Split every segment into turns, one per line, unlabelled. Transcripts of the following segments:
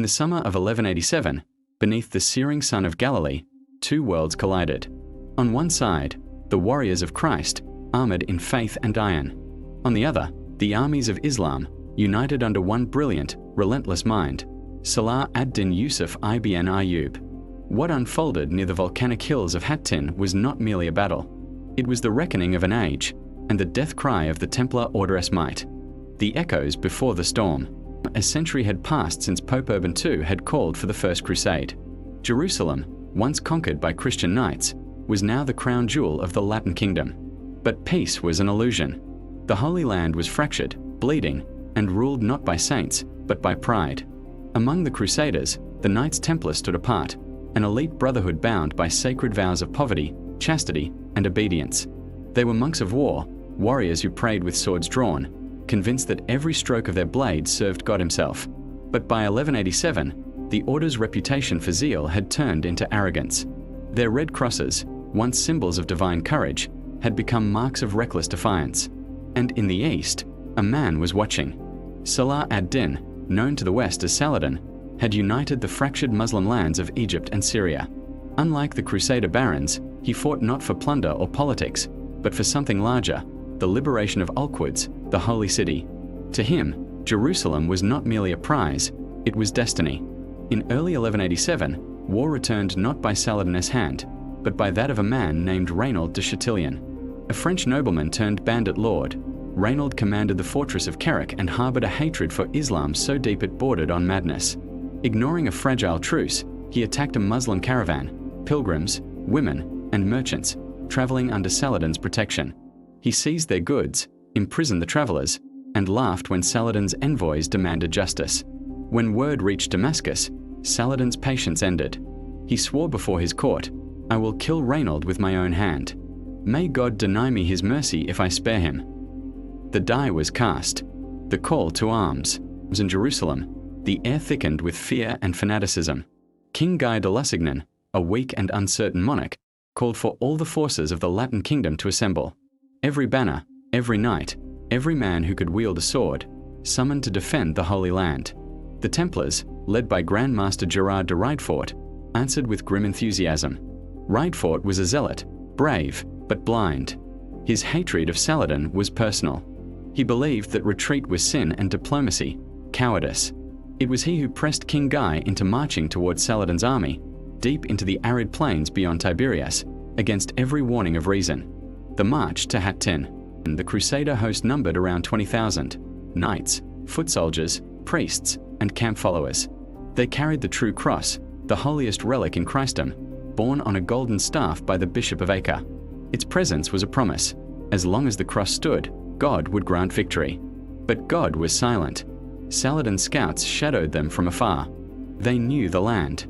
In the summer of 1187, beneath the searing sun of Galilee, two worlds collided. On one side, the warriors of Christ, armored in faith and iron. On the other, the armies of Islam, united under one brilliant, relentless mind, Salah ad-Din Yusuf ibn Ayyub. What unfolded near the volcanic hills of Hattin was not merely a battle. It was the reckoning of an age, and the death cry of the Templar order's might. The echoes before the storm. A century had passed since Pope Urban II had called for the First Crusade. Jerusalem, once conquered by Christian knights, was now the crown jewel of the Latin kingdom. But peace was an illusion. The Holy Land was fractured, bleeding, and ruled not by saints, but by pride. Among the Crusaders, the Knights Templar stood apart, an elite brotherhood bound by sacred vows of poverty, chastity, and obedience. They were monks of war, warriors who prayed with swords drawn, convinced that every stroke of their blade served God himself. But by 1187, the order's reputation for zeal had turned into arrogance. Their red crosses, once symbols of divine courage, had become marks of reckless defiance. And in the east, a man was watching. Salah ad-Din, known to the west as Saladin, had united the fractured Muslim lands of Egypt and Syria. Unlike the Crusader barons, he fought not for plunder or politics, but for something larger, the liberation of Al-Quds, the holy city. To him, Jerusalem was not merely a prize, it was destiny. In early 1187, war returned not by Saladin's hand, but by that of a man named Reynaud de Chatillon. A French nobleman turned bandit lord, Reynaud commanded the fortress of Kerrich and harbored a hatred for Islam so deep it bordered on madness. Ignoring a fragile truce, he attacked a Muslim caravan, pilgrims, women, and merchants, traveling under Saladin's protection. He seized their goods, imprisoned the travelers, and laughed when Saladin's envoys demanded justice. When word reached Damascus, Saladin's patience ended. He swore before his court, "I will kill Reynaud with my own hand. May God deny me his mercy if I spare him." The die was cast. The call to arms. In Jerusalem, the air thickened with fear and fanaticism. King Guy de Lusignan, a weak and uncertain monarch, called for all the forces of the Latin kingdom to assemble. Every banner, every knight, every man who could wield a sword, summoned to defend the Holy Land. The Templars, led by Grand Master Gerard de Riedfort, answered with grim enthusiasm. Riedfort was a zealot, brave, but blind. His hatred of Saladin was personal. He believed that retreat was sin and diplomacy, cowardice. It was he who pressed King Guy into marching towards Saladin's army, deep into the arid plains beyond Tiberias, against every warning of reason. The march to Hattin. The Crusader host numbered around 20,000, knights, foot soldiers, priests, and camp followers. They carried the true cross, the holiest relic in Christendom, borne on a golden staff by the Bishop of Acre. Its presence was a promise. As long as the cross stood, God would grant victory. But God was silent. Saladin's scouts shadowed them from afar. They knew the land.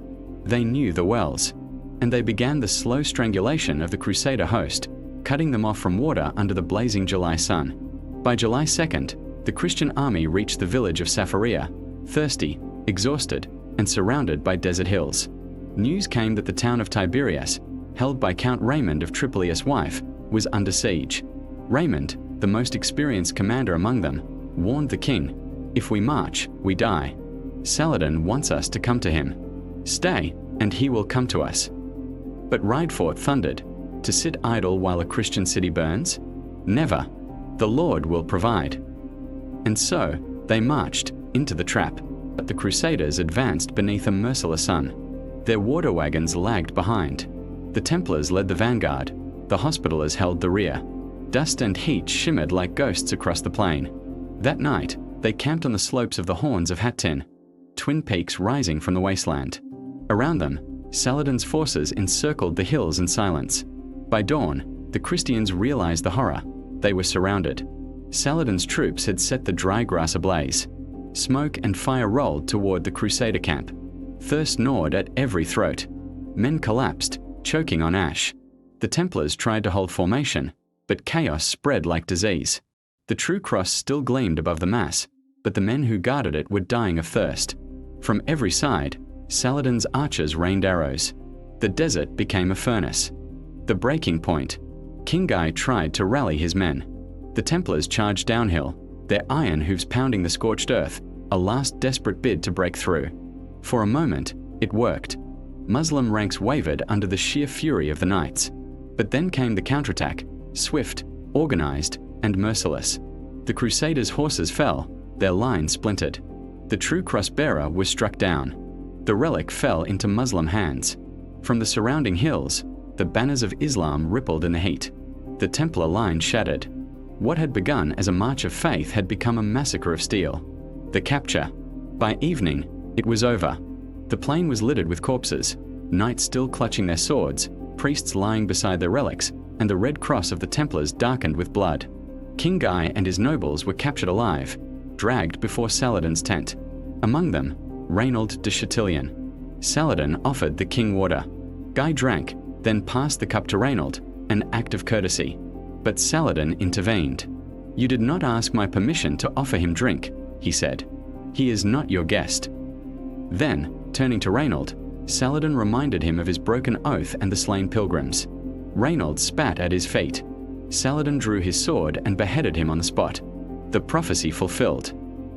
They knew the wells. And they began the slow strangulation of the Crusader host, cutting them off from water under the blazing July sun. By July 2nd, the Christian army reached the village of Sapharia, thirsty, exhausted, and surrounded by desert hills. News came that the town of Tiberias, held by Count Raymond of Tripolius' wife, was under siege. Raymond, the most experienced commander among them, warned the king, "If we march, we die. Saladin wants us to come to him. Stay, and he will come to us." But Riedfort thundered, "To sit idle while a Christian city burns? Never. The Lord will provide." And so, they marched into the trap. But the Crusaders advanced beneath a merciless sun. Their water wagons lagged behind. The Templars led the vanguard. The Hospitallers held the rear. Dust and heat shimmered like ghosts across the plain. That night, they camped on the slopes of the Horns of Hattin, twin peaks rising from the wasteland. Around them, Saladin's forces encircled the hills in silence. By dawn, the Christians realized the horror. They were surrounded. Saladin's troops had set the dry grass ablaze. Smoke and fire rolled toward the Crusader camp. Thirst gnawed at every throat. Men collapsed, choking on ash. The Templars tried to hold formation, but chaos spread like disease. The true cross still gleamed above the mass, but the men who guarded it were dying of thirst. From every side, Saladin's archers rained arrows. The desert became a furnace. The breaking point. King Guy tried to rally his men. The Templars charged downhill, their iron hooves pounding the scorched earth, a last desperate bid to break through. For a moment, it worked. Muslim ranks wavered under the sheer fury of the knights. But then came the counterattack, swift, organized, and merciless. The Crusaders' horses fell, their line splintered. The true cross-bearer was struck down. The relic fell into Muslim hands. From the surrounding hills, the banners of Islam rippled in the heat. The Templar line shattered. What had begun as a march of faith had become a massacre of steel. The capture. By evening, it was over. The plain was littered with corpses, knights still clutching their swords, priests lying beside their relics, and the red cross of the Templars darkened with blood. King Guy and his nobles were captured alive, dragged before Saladin's tent. Among them, Raynald de Chatillon. Saladin offered the king water. Guy drank, then passed the cup to Raynald, an act of courtesy. But Saladin intervened. "You did not ask my permission to offer him drink," he said. "He is not your guest." Then, turning to Raynald, Saladin reminded him of his broken oath and the slain pilgrims. Raynald spat at his feet. Saladin drew his sword and beheaded him on the spot. The prophecy fulfilled.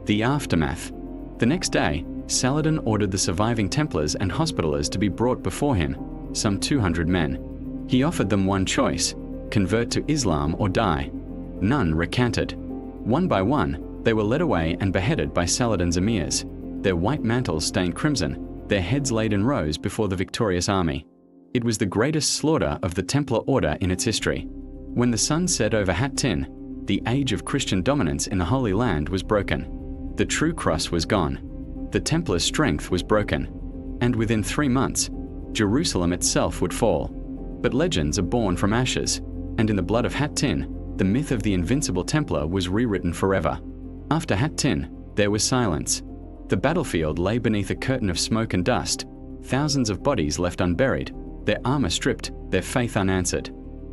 The aftermath. The next day, Saladin ordered the surviving Templars and Hospitallers to be brought before him, some 200 men. He offered them one choice: convert to Islam or die. None recanted. One by one, they were led away and beheaded by Saladin's emirs, their white mantles stained crimson, their heads laid in rows before the victorious army. It was the greatest slaughter of the Templar order in its history. When the sun set over Hattin, the age of Christian dominance in the Holy Land was broken. The true cross was gone. The Templar strength was broken. And within 3 months, Jerusalem itself would fall. But legends are born from ashes, and in the blood of Hattin, the myth of the invincible Templar was rewritten forever. After Hattin, there was silence. The battlefield lay beneath a curtain of smoke and dust, thousands of bodies left unburied, their armor stripped, their faith unanswered.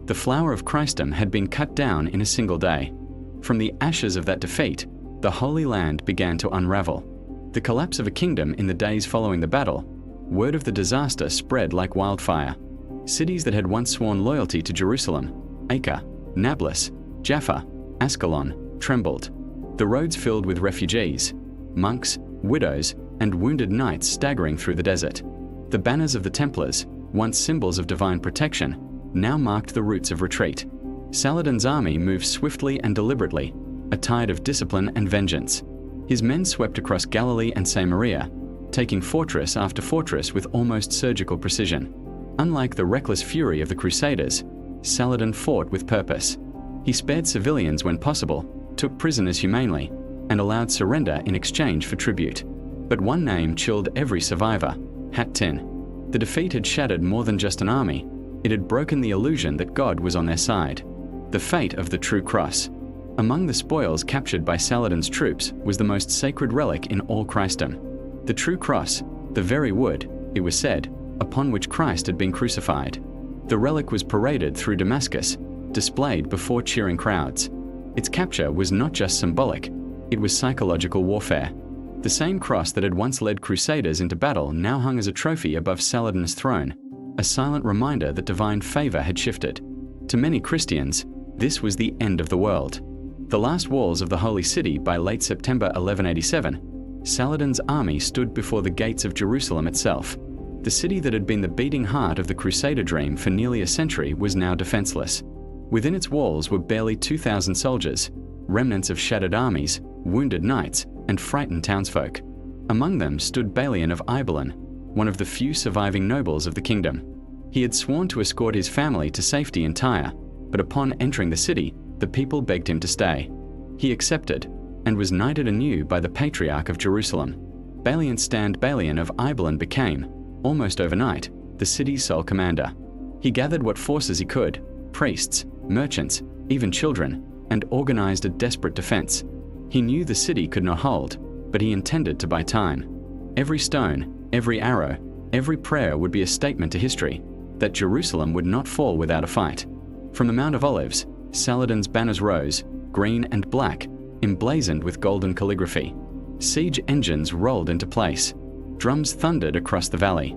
The flower of Christendom had been cut down in a single day. From the ashes of that defeat, the Holy Land began to unravel. The collapse of a kingdom in the days following the battle, word of the disaster spread like wildfire. Cities that had once sworn loyalty to Jerusalem, Acre, Nablus, Jaffa, Ascalon, trembled. The roads filled with refugees, monks, widows, and wounded knights staggering through the desert. The banners of the Templars, once symbols of divine protection, now marked the routes of retreat. Saladin's army moved swiftly and deliberately, a tide of discipline and vengeance. His men swept across Galilee and Samaria, taking fortress after fortress with almost surgical precision. Unlike the reckless fury of the Crusaders, Saladin fought with purpose. He spared civilians when possible, took prisoners humanely, and allowed surrender in exchange for tribute. But one name chilled every survivor: Hattin. The defeat had shattered more than just an army. It had broken the illusion that God was on their side. The fate of the true cross. Among the spoils captured by Saladin's troops was the most sacred relic in all Christendom. The true cross, the very wood, it was said, upon which Christ had been crucified. The relic was paraded through Damascus, displayed before cheering crowds. Its capture was not just symbolic, it was psychological warfare. The same cross that had once led crusaders into battle now hung as a trophy above Saladin's throne, a silent reminder that divine favor had shifted. To many Christians, this was the end of the world. The last walls of the Holy City by late September 1187, Saladin's army stood before the gates of Jerusalem itself. The city that had been the beating heart of the Crusader dream for nearly a century was now defenseless. Within its walls were barely 2,000 soldiers, remnants of shattered armies, wounded knights, and frightened townsfolk. Among them stood Balian of Ibelin, one of the few surviving nobles of the kingdom. He had sworn to escort his family to safety in Tyre, but upon entering the city, the people begged him to stay. He accepted, and was knighted anew by the Patriarch of Jerusalem. Balian Stand Balian of Ibelin became, almost overnight, the city's sole commander. He gathered what forces he could, priests, merchants, even children, and organized a desperate defense. He knew the city could not hold, but he intended to buy time. Every stone, every arrow, every prayer would be a statement to history that Jerusalem would not fall without a fight. From the Mount of Olives, Saladin's banners rose, green and black, emblazoned with golden calligraphy. Siege engines rolled into place. Drums thundered across the valley.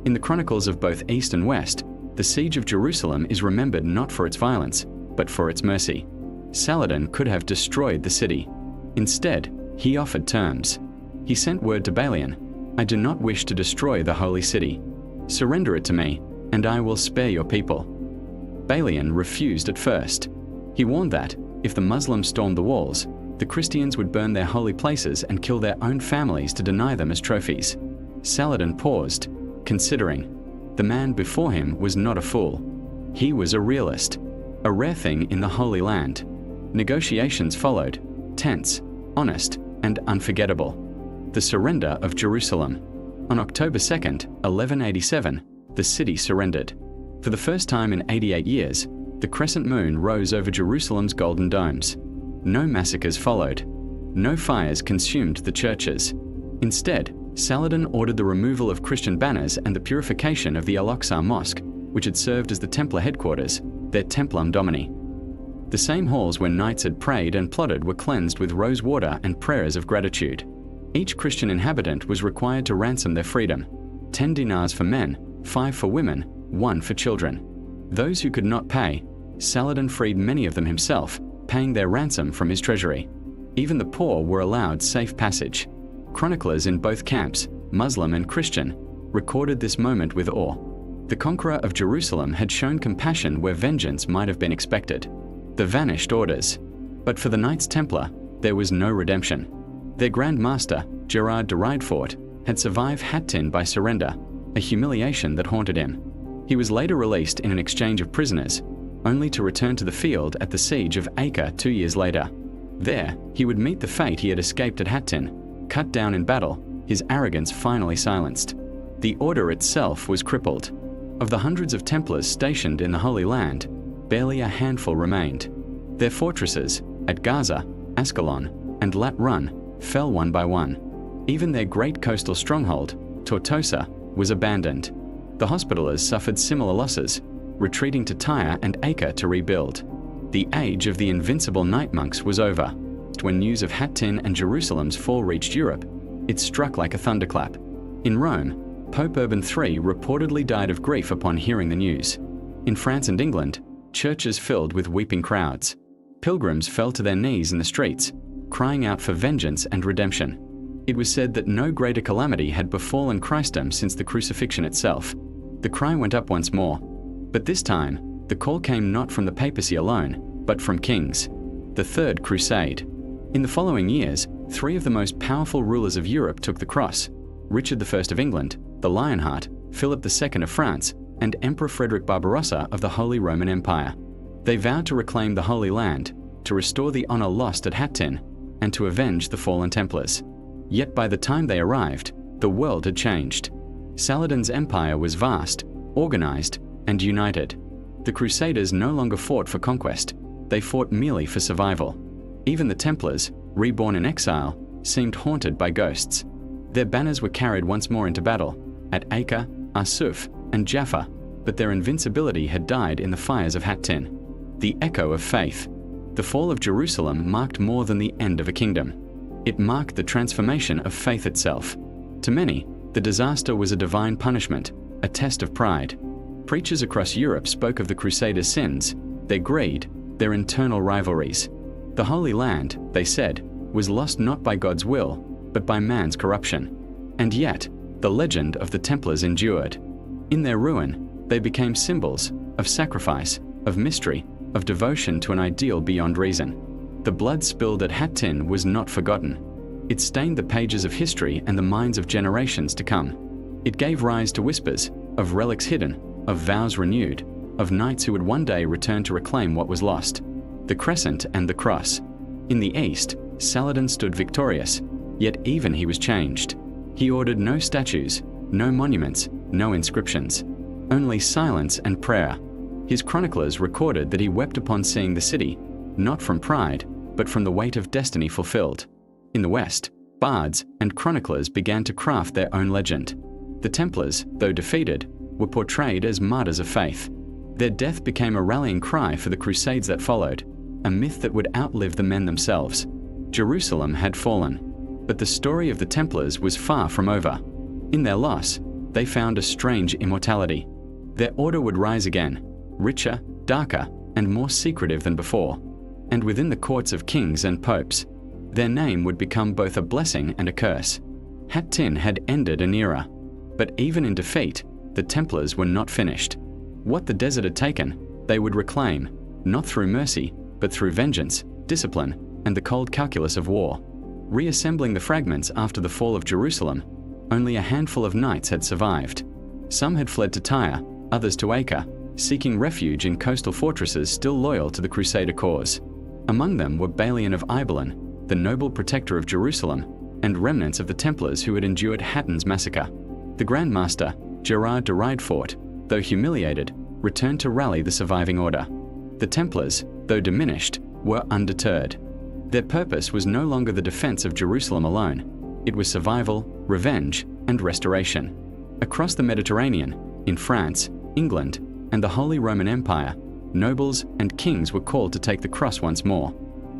In the chronicles of both East and West, the siege of Jerusalem is remembered not for its violence, but for its mercy. Saladin could have destroyed the city. Instead, he offered terms. He sent word to Balian, I do not wish to destroy the holy city. Surrender it to me, and I will spare your people." Balian refused at first. He warned that, if the Muslims stormed the walls, the Christians would burn their holy places and kill their own families to deny them as trophies. Saladin paused, considering. The man before him was not a fool. He was a realist, a rare thing in the Holy Land. Negotiations followed, tense, honest, and unforgettable. The surrender of Jerusalem. On October 2nd, 1187, the city surrendered. For the first time in 88 years, the crescent moon rose over Jerusalem's golden domes. No massacres followed. No fires consumed the churches. Instead, Saladin ordered the removal of Christian banners and the purification of the Al-Aqsa Mosque, which had served as the Templar headquarters, their Templum Domini. The same halls where knights had prayed and plotted were cleansed with rose water and prayers of gratitude. Each Christian inhabitant was required to ransom their freedom. 10 dinars for men, 5 for women, 1 for children. Those who could not pay, Saladin freed many of them himself, paying their ransom from his treasury. Even the poor were allowed safe passage. Chroniclers in both camps, Muslim and Christian, recorded this moment with awe. The conqueror of Jerusalem had shown compassion where vengeance might have been expected. The vanished orders. But for the Knights Templar, there was no redemption. Their Grand Master, Gerard de Riedfort, had survived Hattin by surrender, a humiliation that haunted him. He was later released in an exchange of prisoners, only to return to the field at the siege of Acre 2 years later. There, he would meet the fate he had escaped at Hattin. Cut down in battle, his arrogance finally silenced. The order itself was crippled. Of the hundreds of Templars stationed in the Holy Land, barely a handful remained. Their fortresses, at Gaza, Ascalon, and Lat Run, fell one by one. Even their great coastal stronghold, Tortosa, was abandoned. The Hospitallers suffered similar losses, retreating to Tyre and Acre to rebuild. The age of the invincible night monks was over. When news of Hattin and Jerusalem's fall reached Europe, it struck like a thunderclap. In Rome, Pope Urban III reportedly died of grief upon hearing the news. In France and England, churches filled with weeping crowds. Pilgrims fell to their knees in the streets, crying out for vengeance and redemption. It was said that no greater calamity had befallen Christendom since the crucifixion itself. The cry went up once more, but this time, the call came not from the papacy alone, but from kings. The Third Crusade. In the following years, 3 of the most powerful rulers of Europe took the cross: Richard I of England, the Lionheart, Philip II of France, and Emperor Frederick Barbarossa of the Holy Roman Empire. They vowed to reclaim the Holy Land, to restore the honor lost at Hattin, and to avenge the fallen Templars. Yet by the time they arrived, the world had changed. Saladin's empire was vast, organized, and united. The Crusaders no longer fought for conquest, they fought merely for survival. Even the Templars, reborn in exile, seemed haunted by ghosts. Their banners were carried once more into battle, at Acre, Arsuf, and Jaffa, but their invincibility had died in the fires of Hattin. The echo of faith. The fall of Jerusalem marked more than the end of a kingdom. It marked the transformation of faith itself. To many, the disaster was a divine punishment, a test of pride. Preachers across Europe spoke of the Crusaders' sins, their greed, their internal rivalries. The Holy Land, they said, was lost not by God's will, but by man's corruption. And yet, the legend of the Templars endured. In their ruin, they became symbols of sacrifice, of mystery, of devotion to an ideal beyond reason. The blood spilled at Hattin was not forgotten. It stained the pages of history and the minds of generations to come. It gave rise to whispers of relics hidden, of vows renewed, of knights who would one day return to reclaim what was lost. The crescent and the cross. In the east, Saladin stood victorious, yet even he was changed. He ordered no statues, no monuments, no inscriptions, only silence and prayer. His chroniclers recorded that he wept upon seeing the city, not from pride, but from the weight of destiny fulfilled. In the west, bards and chroniclers began to craft their own legend. The Templars, though defeated, were portrayed as martyrs of faith. Their death became a rallying cry for the crusades that followed, a myth that would outlive the men themselves. Jerusalem had fallen, but the story of the Templars was far from over. In their loss, they found a strange immortality. Their order would rise again, richer, darker, and more secretive than before. And within the courts of kings and popes, their name would become both a blessing and a curse. Hattin had ended an era. But even in defeat, the Templars were not finished. What the desert had taken, they would reclaim, not through mercy, but through vengeance, discipline, and the cold calculus of war. Reassembling the fragments after the fall of Jerusalem, only a handful of knights had survived. Some had fled to Tyre, others to Acre, seeking refuge in coastal fortresses still loyal to the crusader cause. Among them were Balian of Ibelin, the noble protector of Jerusalem, and remnants of the Templars who had endured Hattin's massacre. The Grand Master, Gerard de Riedfort, though humiliated, returned to rally the surviving order. The Templars, though diminished, were undeterred. Their purpose was no longer the defense of Jerusalem alone. It was survival, revenge, and restoration. Across the Mediterranean, in France, England, and the Holy Roman Empire, nobles and kings were called to take the cross once more.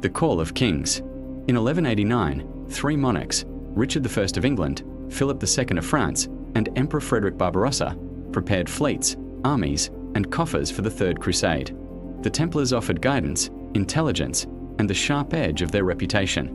The Call of Kings. In 1189, 3 monarchs, Richard I of England, Philip II of France, and Emperor Frederick Barbarossa, prepared fleets, armies, and coffers for the Third Crusade. The Templars offered guidance, intelligence, and the sharp edge of their reputation.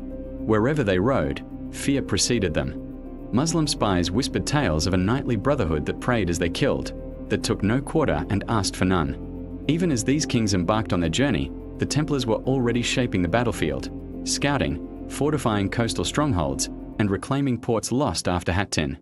Wherever they rode, fear preceded them. Muslim spies whispered tales of a knightly brotherhood that prayed as they killed, that took no quarter and asked for none. Even as these kings embarked on their journey, the Templars were already shaping the battlefield, scouting, fortifying coastal strongholds, and reclaiming ports lost after Hattin.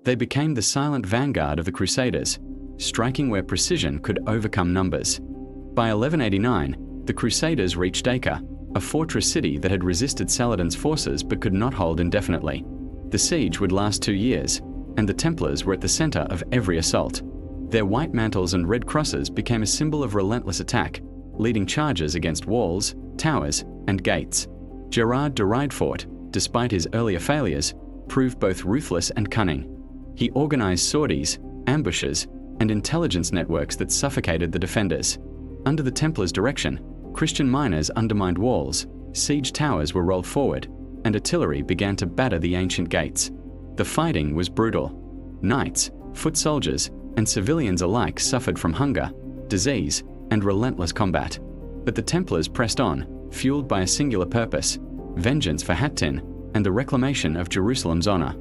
They became the silent vanguard of the Crusaders, striking where precision could overcome numbers. By 1189, the Crusaders reached Acre, a fortress city that had resisted Saladin's forces but could not hold indefinitely. The siege would last 2 years, and the Templars were at the center of every assault. Their white mantles and red crosses became a symbol of relentless attack, leading charges against walls, towers, and gates. Gerard de Riedfort, despite his earlier failures, proved both ruthless and cunning. He organized sorties, ambushes, and intelligence networks that suffocated the defenders. Under the Templars' direction, Christian miners undermined walls, siege towers were rolled forward, and artillery began to batter the ancient gates. The fighting was brutal. Knights, foot soldiers, and civilians alike suffered from hunger, disease, and relentless combat. But the Templars pressed on, fueled by a singular purpose: vengeance for Hattin and the reclamation of Jerusalem's honor.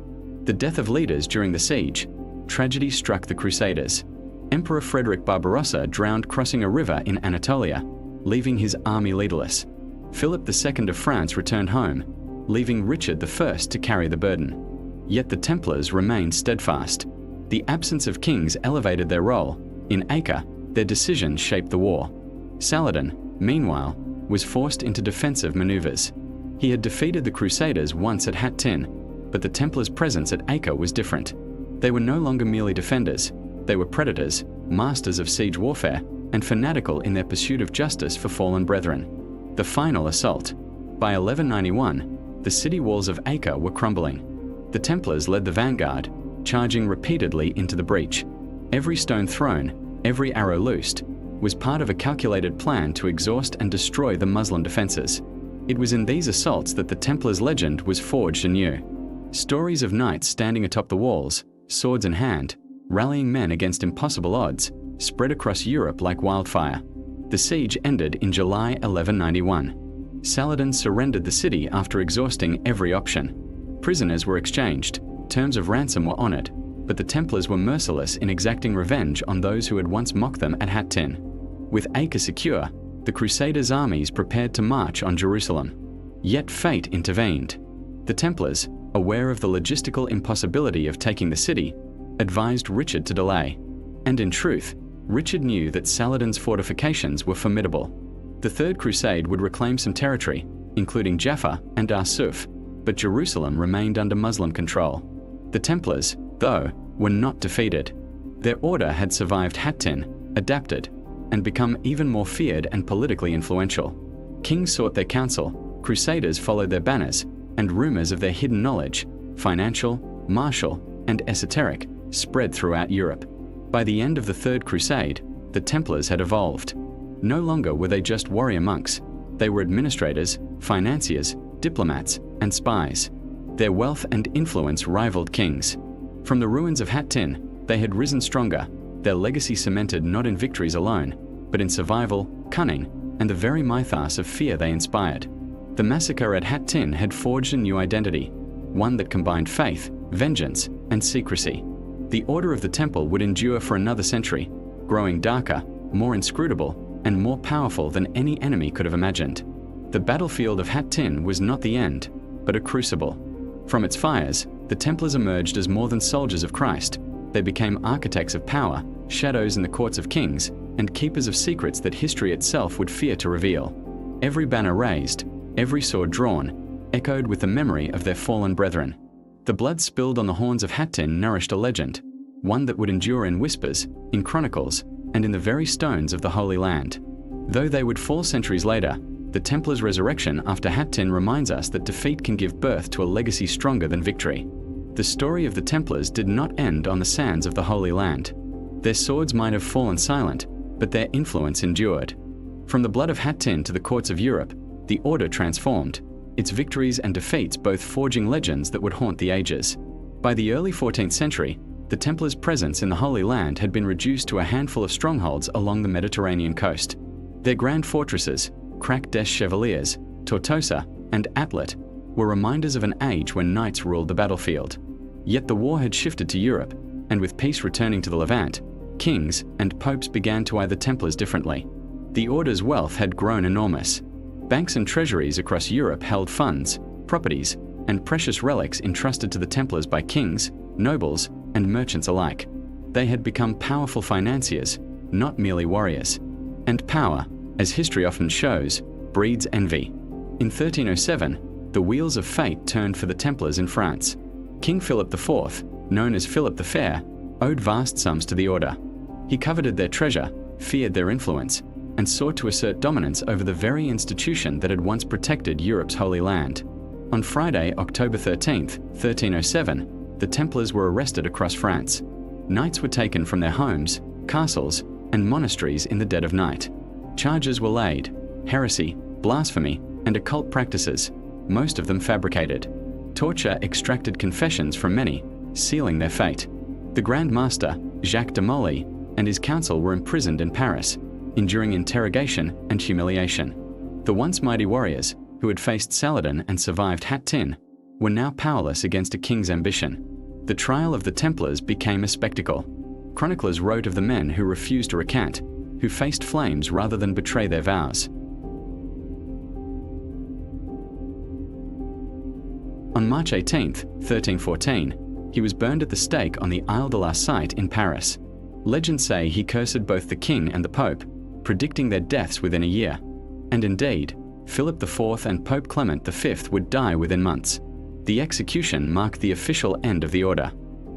The death of leaders during the siege, tragedy struck the Crusaders. Emperor Frederick Barbarossa drowned crossing a river in Anatolia, leaving his army leaderless. Philip II of France returned home, leaving Richard I to carry the burden. Yet the Templars remained steadfast. The absence of kings elevated their role. In Acre, their decisions shaped the war. Saladin, meanwhile, was forced into defensive maneuvers. He had defeated the Crusaders once at Hattin, but the Templars' presence at Acre was different. They were no longer merely defenders. They were predators, masters of siege warfare, and fanatical in their pursuit of justice for fallen brethren. The final assault. By 1191, the city walls of Acre were crumbling. The Templars led the vanguard, charging repeatedly into the breach. Every stone thrown, every arrow loosed, was part of a calculated plan to exhaust and destroy the Muslim defenses. It was in these assaults that the Templars' legend was forged anew. Stories of knights standing atop the walls, swords in hand, rallying men against impossible odds, spread across Europe like wildfire. The siege ended in July 1191. Saladin surrendered the city after exhausting every option. Prisoners were exchanged, terms of ransom were honored, but the Templars were merciless in exacting revenge on those who had once mocked them at Hattin. With Acre secure, the Crusaders' armies prepared to march on Jerusalem. Yet fate intervened. The Templars, aware of the logistical impossibility of taking the city, advised Richard to delay. And in truth, Richard knew that Saladin's fortifications were formidable. The Third Crusade would reclaim some territory, including Jaffa and Arsuf, but Jerusalem remained under Muslim control. The Templars, though, were not defeated. Their order had survived Hattin, adapted, and become even more feared and politically influential. Kings sought their counsel, crusaders followed their banners, and rumors of their hidden knowledge, financial, martial, and esoteric, spread throughout Europe. By the end of the Third Crusade, the Templars had evolved. No longer were they just warrior monks. They were administrators, financiers, diplomats, and spies. Their wealth and influence rivaled kings. From the ruins of Hattin, they had risen stronger, their legacy cemented not in victories alone, but in survival, cunning, and the very mythos of fear they inspired. The massacre at Hattin had forged a new identity. one that combined faith, vengeance, and secrecy. The Order of the Temple would endure for another century, growing darker, more inscrutable, and more powerful than any enemy could have imagined. The battlefield of Hattin was not the end, but a crucible. From its fires, the Templars emerged as more than soldiers of Christ. They became architects of power, shadows in the courts of kings, and keepers of secrets that history itself would fear to reveal. Every banner raised, every sword drawn, echoed with the memory of their fallen brethren. The blood spilled on the horns of Hattin nourished a legend, one that would endure in whispers, in chronicles, and in the very stones of the Holy Land. Though they would fall centuries later, the Templars' resurrection after Hattin reminds us that defeat can give birth to a legacy stronger than victory. The story of the Templars did not end on the sands of the Holy Land. Their swords might have fallen silent, but their influence endured. From the blood of Hattin to the courts of Europe, the Order transformed, its victories and defeats both forging legends that would haunt the ages. By the early 14th century, the Templars' presence in the Holy Land had been reduced to a handful of strongholds along the Mediterranean coast. Their grand fortresses, Crac des Chevaliers, Tortosa, and Atlet, were reminders of an age when knights ruled the battlefield. Yet the war had shifted to Europe, and with peace returning to the Levant, kings and popes began to eye the Templars differently. The Order's wealth had grown enormous. Banks and treasuries across Europe held funds, properties, and precious relics entrusted to the Templars by kings, nobles, and merchants alike. They had become powerful financiers, not merely warriors. And power, as history often shows, breeds envy. In 1307, the wheels of fate turned for the Templars in France. King Philip IV, known as Philip the Fair, owed vast sums to the Order. He coveted their treasure, feared their influence, and sought to assert dominance over the very institution that had once protected Europe's Holy Land. On Friday, October 13, 1307, the Templars were arrested across France. Knights were taken from their homes, castles, and monasteries in the dead of night. Charges were laid: heresy, blasphemy, and occult practices, most of them fabricated. Torture extracted confessions from many, sealing their fate. The Grand Master, Jacques de Molay, and his council were imprisoned in Paris, enduring interrogation and humiliation. The once mighty warriors, who had faced Saladin and survived Hattin, were now powerless against a king's ambition. The trial of the Templars became a spectacle. Chroniclers wrote of the men who refused to recant, who faced flames rather than betray their vows. On March 18, 1314, he was burned at the stake on the Isle de la Cite in Paris. Legends say he cursed both the king and the Pope, predicting their deaths within a year. And indeed, Philip IV and Pope Clement V would die within months. The execution marked the official end of the Order.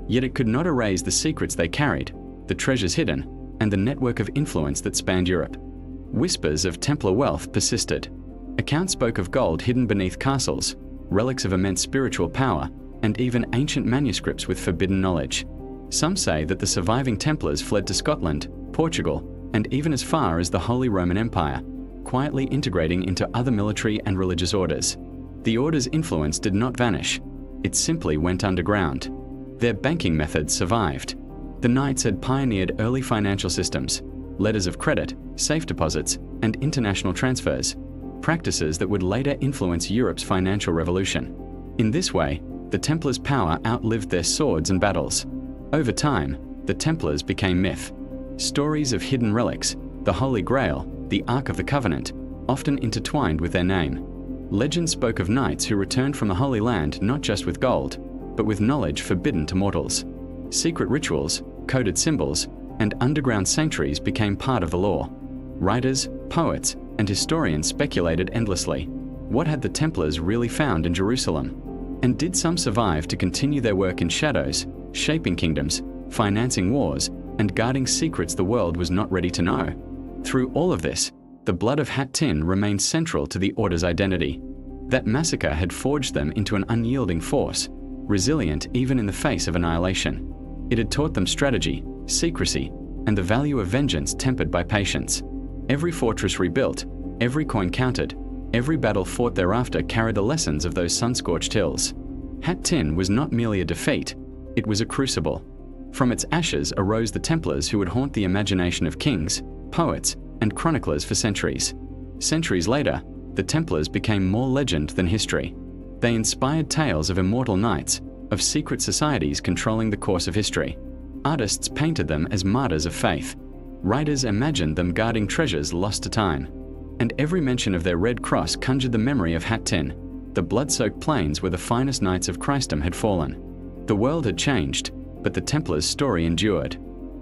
Yet it could not erase the secrets they carried, the treasures hidden, and the network of influence that spanned Europe. Whispers of Templar wealth persisted. Accounts spoke of gold hidden beneath castles, relics of immense spiritual power, and even ancient manuscripts with forbidden knowledge. Some say that the surviving Templars fled to Scotland, Portugal, and even as far as the Holy Roman Empire, quietly integrating into other military and religious orders. The Order's influence did not vanish. It simply went underground. Their banking methods survived. The Knights had pioneered early financial systems, letters of credit, safe deposits, and international transfers, practices that would later influence Europe's financial revolution. In this way, the Templars' power outlived their swords and battles. Over time, the Templars became myth. Stories of hidden relics, the Holy Grail, the Ark of the Covenant, often intertwined with their name. Legend spoke of knights who returned from the Holy Land not just with gold, but with knowledge forbidden to mortals. Secret rituals, coded symbols, and underground sanctuaries became part of the lore. Writers, poets, and historians speculated endlessly. What had the Templars really found in Jerusalem? And did some survive to continue their work in shadows, shaping kingdoms, financing wars, and guarding secrets the world was not ready to know? Through all of this, the blood of Hattin remained central to the Order's identity. That massacre had forged them into an unyielding force, resilient even in the face of annihilation. It had taught them strategy, secrecy, and the value of vengeance tempered by patience. Every fortress rebuilt, every coin counted, every battle fought thereafter carried the lessons of those sun-scorched hills. Hattin was not merely a defeat, it was a crucible. From its ashes arose the Templars who would haunt the imagination of kings, poets, and chroniclers for centuries. Centuries later, the Templars became more legend than history. They inspired tales of immortal knights, of secret societies controlling the course of history. Artists painted them as martyrs of faith. Writers imagined them guarding treasures lost to time. And every mention of their red cross conjured the memory of Hattin, the blood-soaked plains where the finest knights of Christendom had fallen. The world had changed, but the Templars' story endured.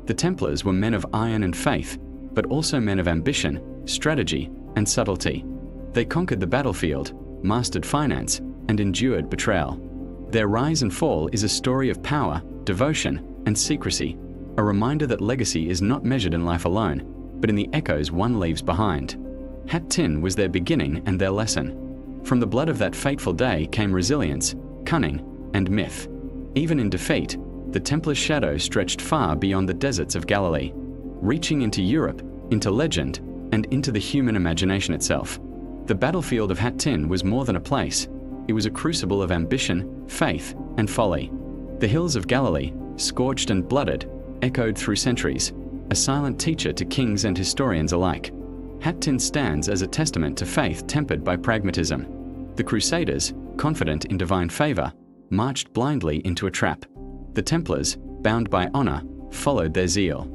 The Templars were men of iron and faith, but also men of ambition, strategy, and subtlety. They conquered the battlefield, mastered finance, and endured betrayal. Their rise and fall is a story of power, devotion, and secrecy, a reminder that legacy is not measured in life alone, but in the echoes one leaves behind. Hattin was their beginning and their lesson. From the blood of that fateful day came resilience, cunning, and myth. Even in defeat, the Templars' shadow stretched far beyond the deserts of Galilee, reaching into Europe, into legend, and into the human imagination itself. The battlefield of Hattin was more than a place. It was a crucible of ambition, faith, and folly. The hills of Galilee, scorched and blooded, echoed through centuries, a silent teacher to kings and historians alike. Hattin stands as a testament to faith tempered by pragmatism. The crusaders, confident in divine favor, marched blindly into a trap. The Templars, bound by honor, followed their zeal.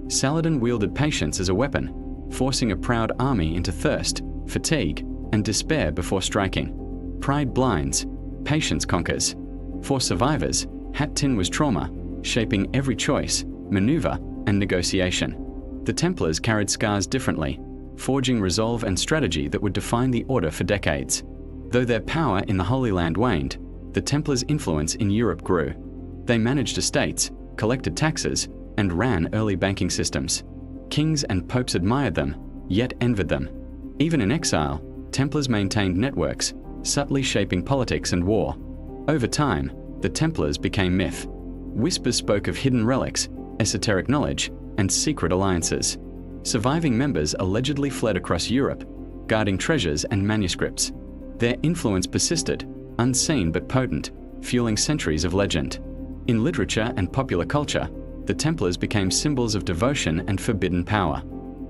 Saladin wielded patience as a weapon, forcing a proud army into thirst, fatigue, and despair before striking. Pride blinds, patience conquers. For survivors, Hattin was trauma, shaping every choice, maneuver, and negotiation. The Templars carried scars differently, forging resolve and strategy that would define the order for decades. Though their power in the Holy Land waned, the Templars' influence in Europe grew. They managed estates, collected taxes, and ran early banking systems. Kings and popes admired them, yet envied them. Even in exile, Templars maintained networks, subtly shaping politics and war. Over time, the Templars became myth. Whispers spoke of hidden relics, esoteric knowledge, and secret alliances. Surviving members allegedly fled across Europe, guarding treasures and manuscripts. Their influence persisted, unseen but potent, fueling centuries of legend. In literature and popular culture, the Templars became symbols of devotion and forbidden power.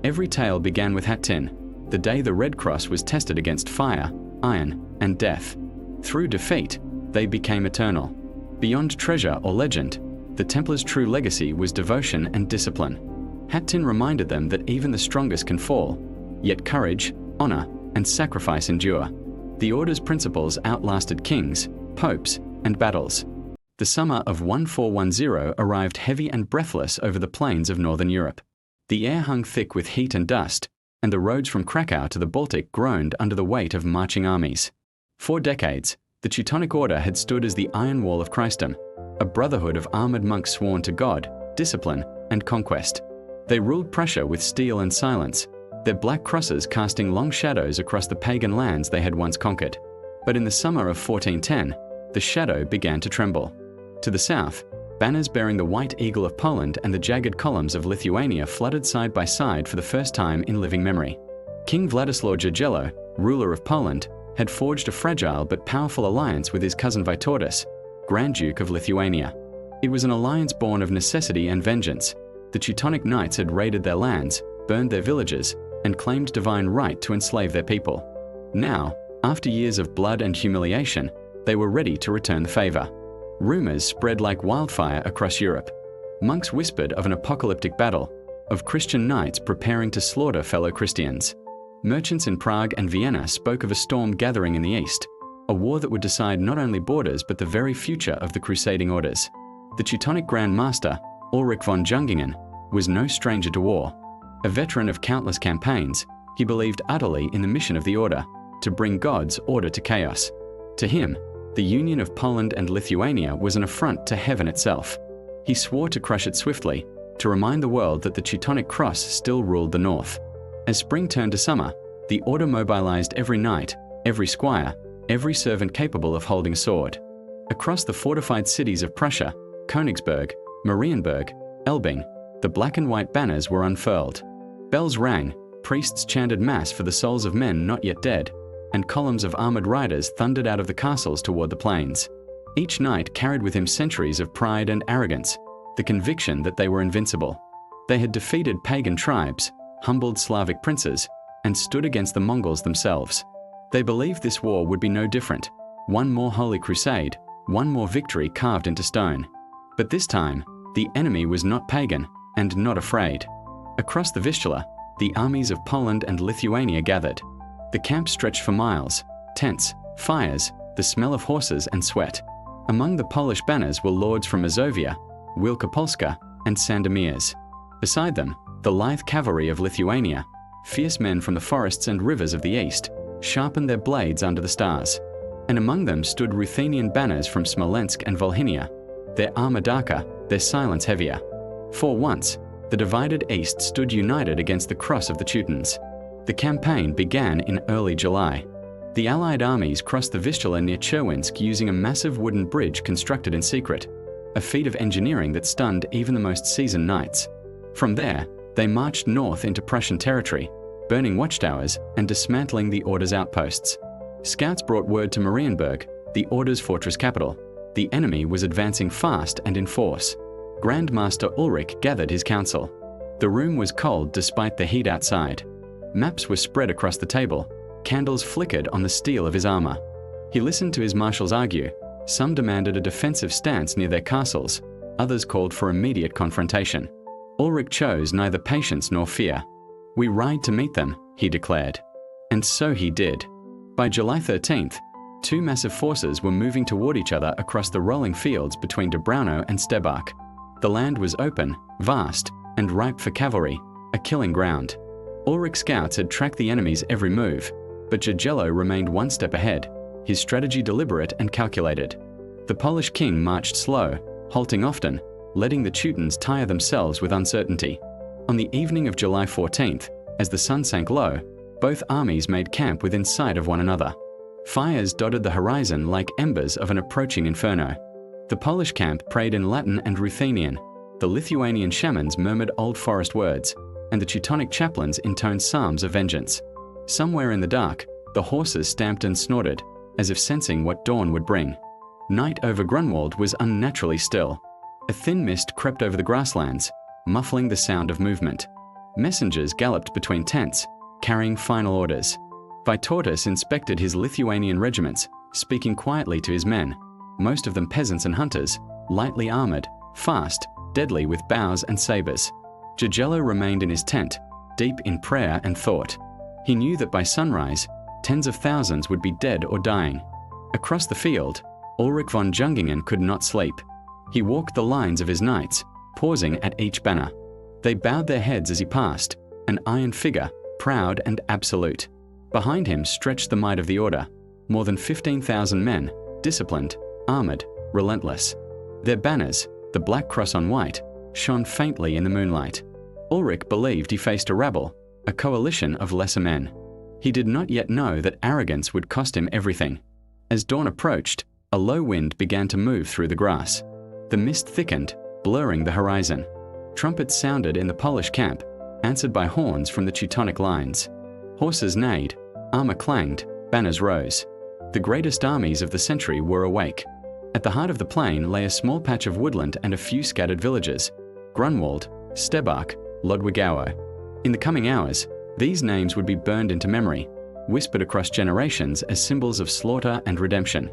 Every tale began with Hattin, the day the Red Cross was tested against fire, iron, and death. Through defeat, they became eternal. Beyond treasure or legend, the Templars' true legacy was devotion and discipline. Hattin reminded them that even the strongest can fall, yet courage, honor, and sacrifice endure. The Order's principles outlasted kings, popes, and battles. The summer of 1410 arrived heavy and breathless over the plains of northern Europe. The air hung thick with heat and dust, and the roads from Krakow to the Baltic groaned under the weight of marching armies. For decades, the Teutonic Order had stood as the Iron Wall of Christendom, a brotherhood of armored monks sworn to God, discipline, and conquest. They ruled Prussia with steel and silence, their black crosses casting long shadows across the pagan lands they had once conquered. But in the summer of 1410, the shadow began to tremble. To the south, banners bearing the white eagle of Poland and the jagged columns of Lithuania fluttered side by side for the first time in living memory. King Władysław Jagiello, ruler of Poland, had forged a fragile but powerful alliance with his cousin Vytautas, Grand Duke of Lithuania. It was an alliance born of necessity and vengeance. The Teutonic Knights had raided their lands, burned their villages, and claimed divine right to enslave their people. Now, after years of blood and humiliation, they were ready to return the favor. Rumors spread like wildfire across Europe. Monks whispered of an apocalyptic battle, of Christian knights preparing to slaughter fellow Christians. Merchants in Prague and Vienna spoke of a storm gathering in the east, a war that would decide not only borders but the very future of the crusading orders. The Teutonic Grand Master, Ulrich von Jungingen, was no stranger to war. A veteran of countless campaigns, he believed utterly in the mission of the Order, to bring God's order to chaos. To him, the union of Poland and Lithuania was an affront to heaven itself. He swore to crush it swiftly, to remind the world that the Teutonic Cross still ruled the north. As spring turned to summer, the Order mobilized every knight, every squire, every servant capable of holding a sword. Across the fortified cities of Prussia, Königsberg, Marienburg, Elbing, the black and white banners were unfurled. Bells rang, priests chanted mass for the souls of men not yet dead, and columns of armored riders thundered out of the castles toward the plains. Each knight carried with him centuries of pride and arrogance, the conviction that they were invincible. They had defeated pagan tribes, humbled Slavic princes, and stood against the Mongols themselves. They believed this war would be no different. one more holy crusade, one more victory carved into stone. But this time, the enemy was not pagan and not afraid. Across the Vistula, the armies of Poland and Lithuania gathered. The camp stretched for miles, tents, fires, the smell of horses and sweat. Among the Polish banners were lords from Mazovia, Wielkopolska, and Sandomierz. Beside them, the lithe cavalry of Lithuania, fierce men from the forests and rivers of the east, sharpened their blades under the stars. And among them stood Ruthenian banners from Smolensk and Volhynia, their armor darker, their silence heavier. For once, the divided east stood united against the cross of the Teutons. The campaign began in early July. The Allied armies crossed the Vistula near Cherwinsk using a massive wooden bridge constructed in secret, a feat of engineering that stunned even the most seasoned knights. From there, they marched north into Prussian territory, burning watchtowers and dismantling the Order's outposts. Scouts brought word to Marienburg, the Order's fortress capital. The enemy was advancing fast and in force. Grand Master Ulrich gathered his council. The room was cold despite the heat outside. Maps were spread across the table. Candles flickered on the steel of his armor. He listened to his marshals argue. Some demanded a defensive stance near their castles. Others called for immediate confrontation. Ulrich chose neither patience nor fear. "We ride to meet them," he declared. And so he did. By July 13th, two massive forces were moving toward each other across the rolling fields between Dobrano and Stebach. The land was open, vast, and ripe for cavalry, a killing ground. Ulrich's scouts had tracked the enemy's every move, but Jagiello remained one step ahead, his strategy deliberate and calculated. The Polish king marched slow, halting often, letting the Teutons tire themselves with uncertainty. On the evening of July 14th, as the sun sank low, both armies made camp within sight of one another. Fires dotted the horizon like embers of an approaching inferno. The Polish camp prayed in Latin and Ruthenian. The Lithuanian shamans murmured old forest words, and the Teutonic chaplains intoned psalms of vengeance. Somewhere in the dark, the horses stamped and snorted, as if sensing what dawn would bring. Night over Grunwald was unnaturally still. A thin mist crept over the grasslands, muffling the sound of movement. Messengers galloped between tents, carrying final orders. Vytautas inspected his Lithuanian regiments, speaking quietly to his men, most of them peasants and hunters, lightly armored, fast, deadly with bows and sabers. Jagiello remained in his tent, deep in prayer and thought. He knew that by sunrise, tens of thousands would be dead or dying. Across the field, Ulrich von Jungingen could not sleep. He walked the lines of his knights, pausing at each banner. They bowed their heads as he passed, an iron figure, proud and absolute. Behind him stretched the might of the Order, more than 15,000 men, disciplined, armored, relentless. Their banners, the black cross on white, shone faintly in the moonlight. Ulrich believed he faced a rabble, a coalition of lesser men. He did not yet know that arrogance would cost him everything. As dawn approached, a low wind began to move through the grass. The mist thickened, blurring the horizon. Trumpets sounded in the Polish camp, answered by horns from the Teutonic lines. Horses neighed, armor clanged, banners rose. The greatest armies of the century were awake. At the heart of the plain lay a small patch of woodland and a few scattered villages: Grunwald, Stebach, Lodwigowo. In the coming hours, these names would be burned into memory, whispered across generations as symbols of slaughter and redemption.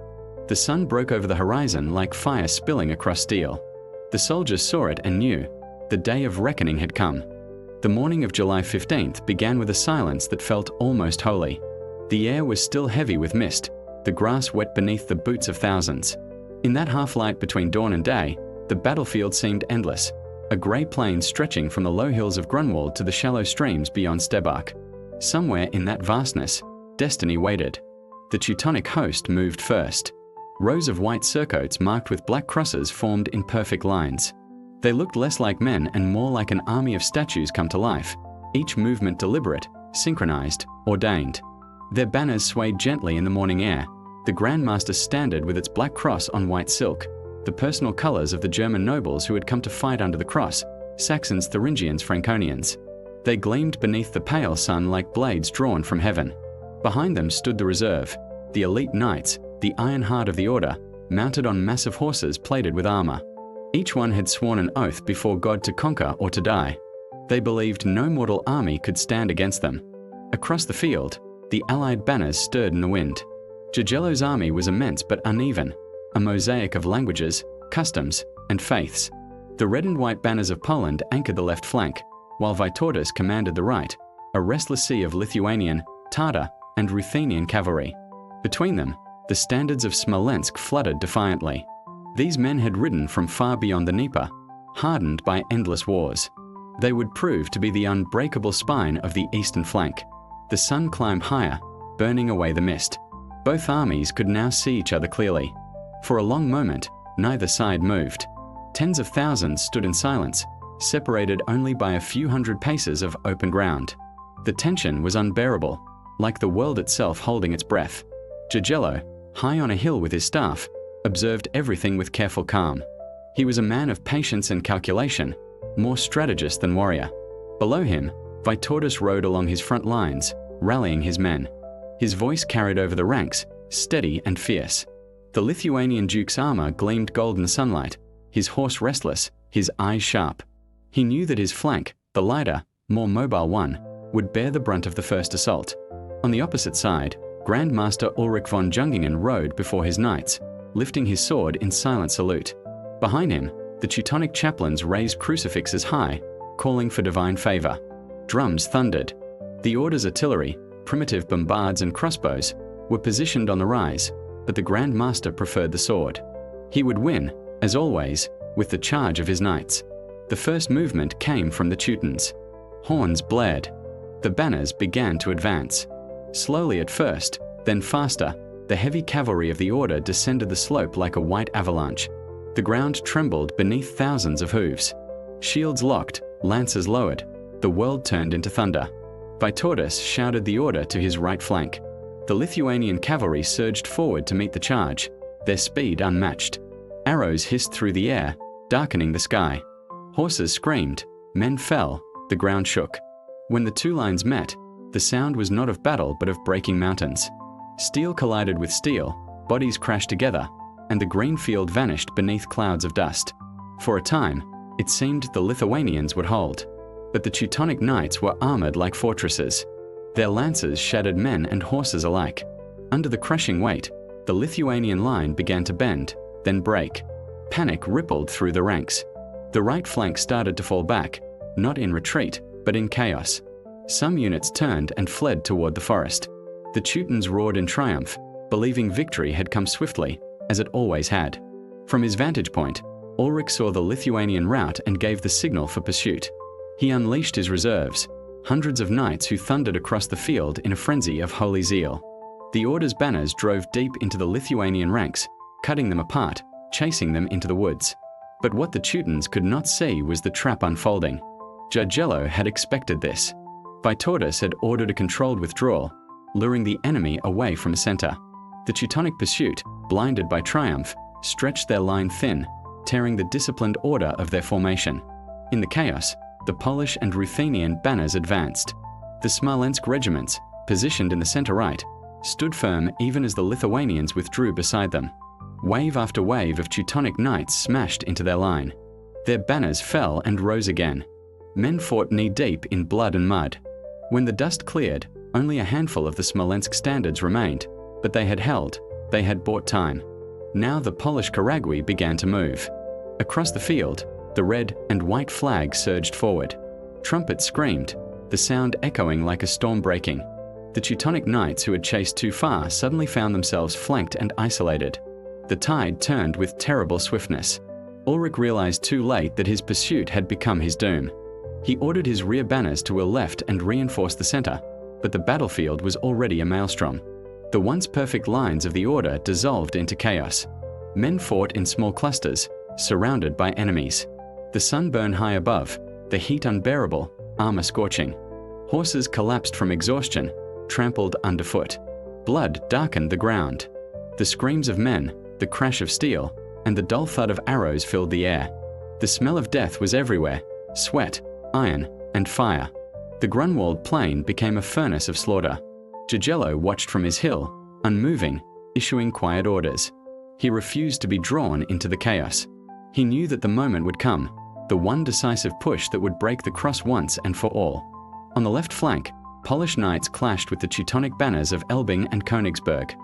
The sun broke over the horizon like fire spilling across steel. The soldiers saw it and knew the day of reckoning had come. The morning of July 15th began with a silence that felt almost holy. The air was still heavy with mist, the grass wet beneath the boots of thousands. In that half-light between dawn and day, the battlefield seemed endless, a grey plain stretching from the low hills of Grunwald to the shallow streams beyond Stebach. Somewhere in that vastness, destiny waited. The Teutonic host moved first. Rows of white surcoats marked with black crosses formed in perfect lines. They looked less like men and more like an army of statues come to life, each movement deliberate, synchronized, ordained. Their banners swayed gently in the morning air, the Grand Master's standard with its black cross on white silk, the personal colors of the German nobles who had come to fight under the cross, Saxons, Thuringians, Franconians. They gleamed beneath the pale sun like blades drawn from heaven. Behind them stood the reserve, the elite knights, the iron heart of the Order, mounted on massive horses plated with armor. Each one had sworn an oath before God to conquer or to die. They believed no mortal army could stand against them. Across the field, the Allied banners stirred in the wind. Jagello's army was immense but uneven, a mosaic of languages, customs, and faiths. The red and white banners of Poland anchored the left flank, while Vytautas commanded the right, a restless sea of Lithuanian, Tatar, and Ruthenian cavalry. Between them, the standards of Smolensk fluttered defiantly. These men had ridden from far beyond the Dnieper, hardened by endless wars. They would prove to be the unbreakable spine of the eastern flank. The sun climbed higher, burning away the mist. Both armies could now see each other clearly. For a long moment, neither side moved. Tens of thousands stood in silence, separated only by a few hundred paces of open ground. The tension was unbearable, like the world itself holding its breath. Jagello, high on a hill with his staff, observed everything with careful calm. He was a man of patience and calculation, more strategist than warrior. Below him, Vytautas rode along his front lines, rallying his men. His voice carried over the ranks, steady and fierce. The Lithuanian duke's armor gleamed golden sunlight, his horse restless, his eyes sharp. He knew that his flank, the lighter, more mobile one, would bear the brunt of the first assault. On the opposite side, Grand Master Ulrich von Jungingen rode before his knights, lifting his sword in silent salute. Behind him, the Teutonic chaplains raised crucifixes high, calling for divine favor. Drums thundered. The Order's artillery, primitive bombards and crossbows, were positioned on the rise, but the Grand Master preferred the sword. He would win, as always, with the charge of his knights. The first movement came from the Teutons. Horns blared. The banners began to advance. Slowly at first, then faster, the heavy cavalry of the Order descended the slope like a white avalanche. The ground trembled beneath thousands of hooves. Shields locked, lances lowered. The world turned into thunder. Vytautas shouted the order to his right flank. The Lithuanian cavalry surged forward to meet the charge, their speed unmatched. Arrows hissed through the air, darkening the sky. Horses screamed, men fell, the ground shook. When the two lines met, the sound was not of battle but of breaking mountains. Steel collided with steel, bodies crashed together, and the green field vanished beneath clouds of dust. For a time, it seemed the Lithuanians would hold. But the Teutonic knights were armored like fortresses. Their lances shattered men and horses alike. Under the crushing weight, the Lithuanian line began to bend, then break. Panic rippled through the ranks. The right flank started to fall back, not in retreat, but in chaos. Some units turned and fled toward the forest. The Teutons roared in triumph, believing victory had come swiftly, as it always had. From his vantage point, Ulrich saw the Lithuanian rout and gave the signal for pursuit. He unleashed his reserves, hundreds of knights who thundered across the field in a frenzy of holy zeal. The Order's banners drove deep into the Lithuanian ranks, cutting them apart, chasing them into the woods. But what the Teutons could not see was the trap unfolding. Jagello had expected this. Vytautas had ordered a controlled withdrawal, luring the enemy away from the center. The Teutonic pursuit, blinded by triumph, stretched their line thin, tearing the disciplined order of their formation. In the chaos, the Polish and Ruthenian banners advanced. The Smolensk regiments, positioned in the center-right, stood firm even as the Lithuanians withdrew beside them. Wave after wave of Teutonic knights smashed into their line. Their banners fell and rose again. Men fought knee-deep in blood and mud. When the dust cleared, only a handful of the Smolensk standards remained, but they had held, they had bought time. Now the Polish Karagwe began to move. Across the field, the red and white flag surged forward. Trumpets screamed, the sound echoing like a storm breaking. The Teutonic knights who had chased too far suddenly found themselves flanked and isolated. The tide turned with terrible swiftness. Ulrich realized too late that his pursuit had become his doom. He ordered his rear banners to wheel left and reinforce the center, but the battlefield was already a maelstrom. The once perfect lines of the Order dissolved into chaos. Men fought in small clusters, surrounded by enemies. The sun burned high above, the heat unbearable, armor scorching. Horses collapsed from exhaustion, trampled underfoot. Blood darkened the ground. The screams of men, the crash of steel, and the dull thud of arrows filled the air. The smell of death was everywhere, sweat, iron, and fire. The Grunwald plain became a furnace of slaughter. Jagello watched from his hill, unmoving, issuing quiet orders. He refused to be drawn into the chaos. He knew that the moment would come, the one decisive push that would break the cross once and for all. On the left flank, Polish knights clashed with the Teutonic banners of Elbing and Königsberg.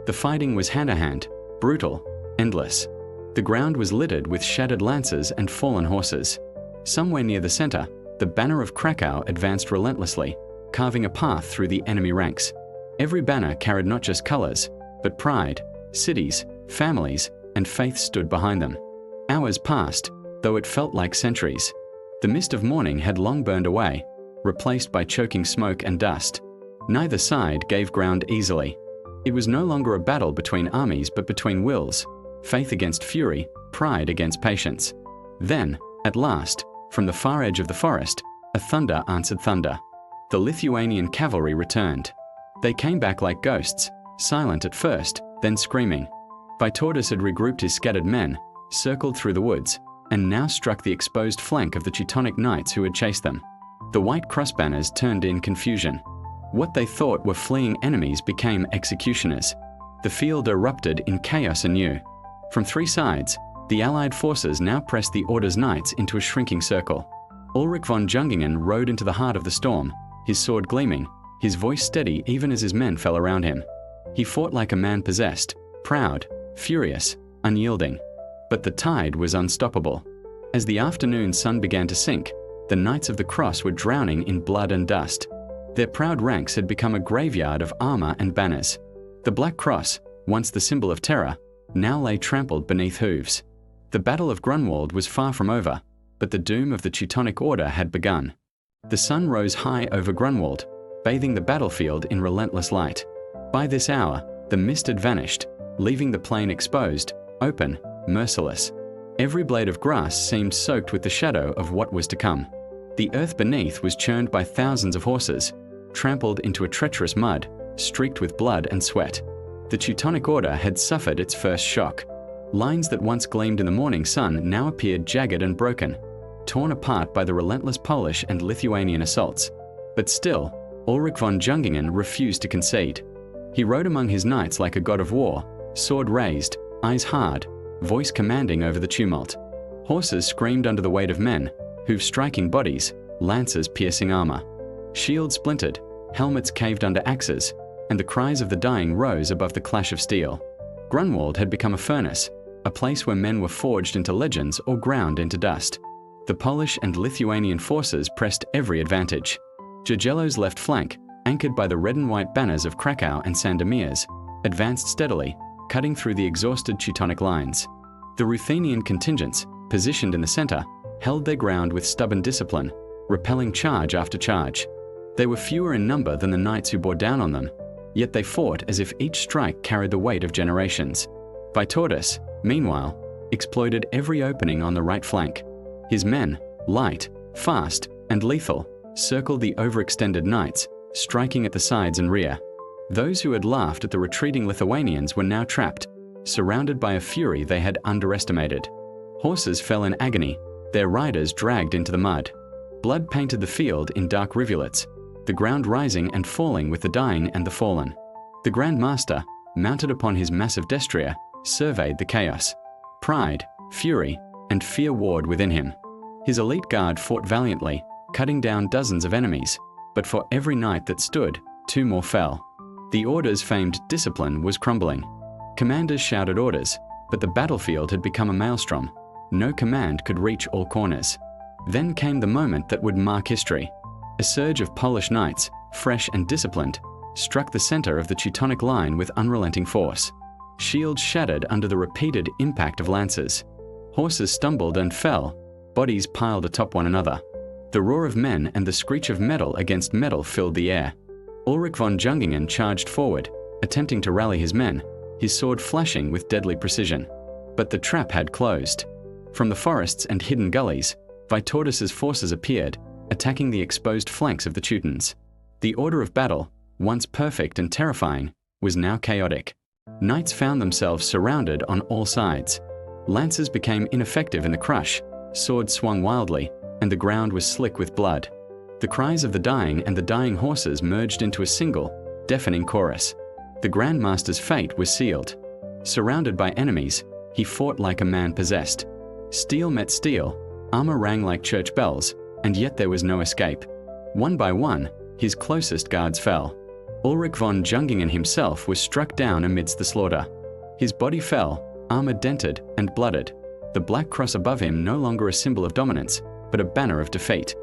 The fighting was hand-to-hand, brutal, endless. The ground was littered with shattered lances and fallen horses. Somewhere near the center, the banner of Krakow advanced relentlessly, carving a path through the enemy ranks. Every banner carried not just colors, but pride. Cities, families, and faith stood behind them. Hours passed, though it felt like centuries. The mist of morning had long burned away, replaced by choking smoke and dust. Neither side gave ground easily. It was no longer a battle between armies but between wills, faith against fury, pride against patience. Then, at last, from the far edge of the forest, a thunder answered thunder. The Lithuanian cavalry returned. They came back like ghosts, silent at first, then screaming. Vytautas had regrouped his scattered men, circled through the woods, and now struck the exposed flank of the Teutonic knights who had chased them. The white cross banners turned in confusion. What they thought were fleeing enemies became executioners. The field erupted in chaos anew. From three sides, the Allied forces now pressed the Order's knights into a shrinking circle. Ulrich von Jungingen rode into the heart of the storm, his sword gleaming, his voice steady even as his men fell around him. He fought like a man possessed, proud, furious, unyielding. But the tide was unstoppable. As the afternoon sun began to sink, the Knights of the Cross were drowning in blood and dust. Their proud ranks had become a graveyard of armor and banners. The Black Cross, once the symbol of terror, now lay trampled beneath hooves. The Battle of Grunwald was far from over, but the doom of the Teutonic Order had begun. The sun rose high over Grunwald, bathing the battlefield in relentless light. By this hour, the mist had vanished, leaving the plain exposed, open, merciless. Every blade of grass seemed soaked with the shadow of what was to come. The earth beneath was churned by thousands of horses, trampled into a treacherous mud, streaked with blood and sweat. The Teutonic Order had suffered its first shock. Lines that once gleamed in the morning sun now appeared jagged and broken, torn apart by the relentless Polish and Lithuanian assaults. But still, Ulrich von Jungingen refused to concede. He rode among his knights like a god of war, sword raised, eyes hard, voice commanding over the tumult. Horses screamed under the weight of men, hooves striking bodies, lances piercing armor. Shields splintered, helmets caved under axes, and the cries of the dying rose above the clash of steel. Grunwald had become a furnace, a place where men were forged into legends or ground into dust. The Polish and Lithuanian forces pressed every advantage. Jagiello's left flank, anchored by the red and white banners of Krakow and Sandomierz, advanced steadily, cutting through the exhausted Teutonic lines. The Ruthenian contingents, positioned in the center, held their ground with stubborn discipline, repelling charge after charge. They were fewer in number than the knights who bore down on them, yet they fought as if each strike carried the weight of generations. Vytautas, meanwhile, exploited every opening on the right flank. His men, light, fast, and lethal, circled the overextended knights, striking at the sides and rear. Those who had laughed at the retreating Lithuanians were now trapped, surrounded by a fury they had underestimated. Horses fell in agony, their riders dragged into the mud. Blood painted the field in dark rivulets, the ground rising and falling with the dying and the fallen. The Grand Master, mounted upon his massive destrier, surveyed the chaos. Pride, fury, and fear warred within him. His elite guard fought valiantly, cutting down dozens of enemies, but for every knight that stood, two more fell. The Order's famed discipline was crumbling. Commanders shouted orders, but the battlefield had become a maelstrom. No command could reach all corners. Then came the moment that would mark history. A surge of Polish knights, fresh and disciplined, struck the center of the Teutonic line with unrelenting force. Shields shattered under the repeated impact of lances. Horses stumbled and fell, bodies piled atop one another. The roar of men and the screech of metal against metal filled the air. Ulrich von Jungingen charged forward, attempting to rally his men, his sword flashing with deadly precision. But the trap had closed. From the forests and hidden gullies, Vytautas's forces appeared, attacking the exposed flanks of the Teutons. The order of battle, once perfect and terrifying, was now chaotic. Knights found themselves surrounded on all sides. Lances became ineffective in the crush, swords swung wildly, and the ground was slick with blood. The cries of the dying and the dying horses merged into a single, deafening chorus. The Grand Master's fate was sealed. Surrounded by enemies, he fought like a man possessed. Steel met steel, armor rang like church bells, and yet there was no escape. One by one, his closest guards fell. Ulrich von Jungingen himself was struck down amidst the slaughter. His body fell, armor dented and blooded, the black cross above him no longer a symbol of dominance, but a banner of defeat.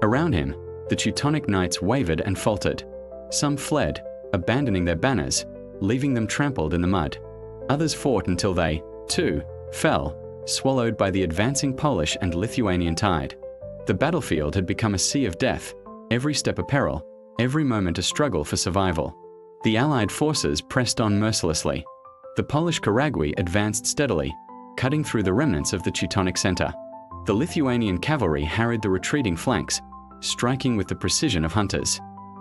Around him, the Teutonic knights wavered and faltered. Some fled, abandoning their banners, leaving them trampled in the mud. Others fought until they, too, fell, swallowed by the advancing Polish and Lithuanian tide. The battlefield had become a sea of death, every step a peril, every moment a struggle for survival. The Allied forces pressed on mercilessly. The Polish Karagwe advanced steadily, cutting through the remnants of the Teutonic center. The Lithuanian cavalry harried the retreating flanks, striking with the precision of hunters.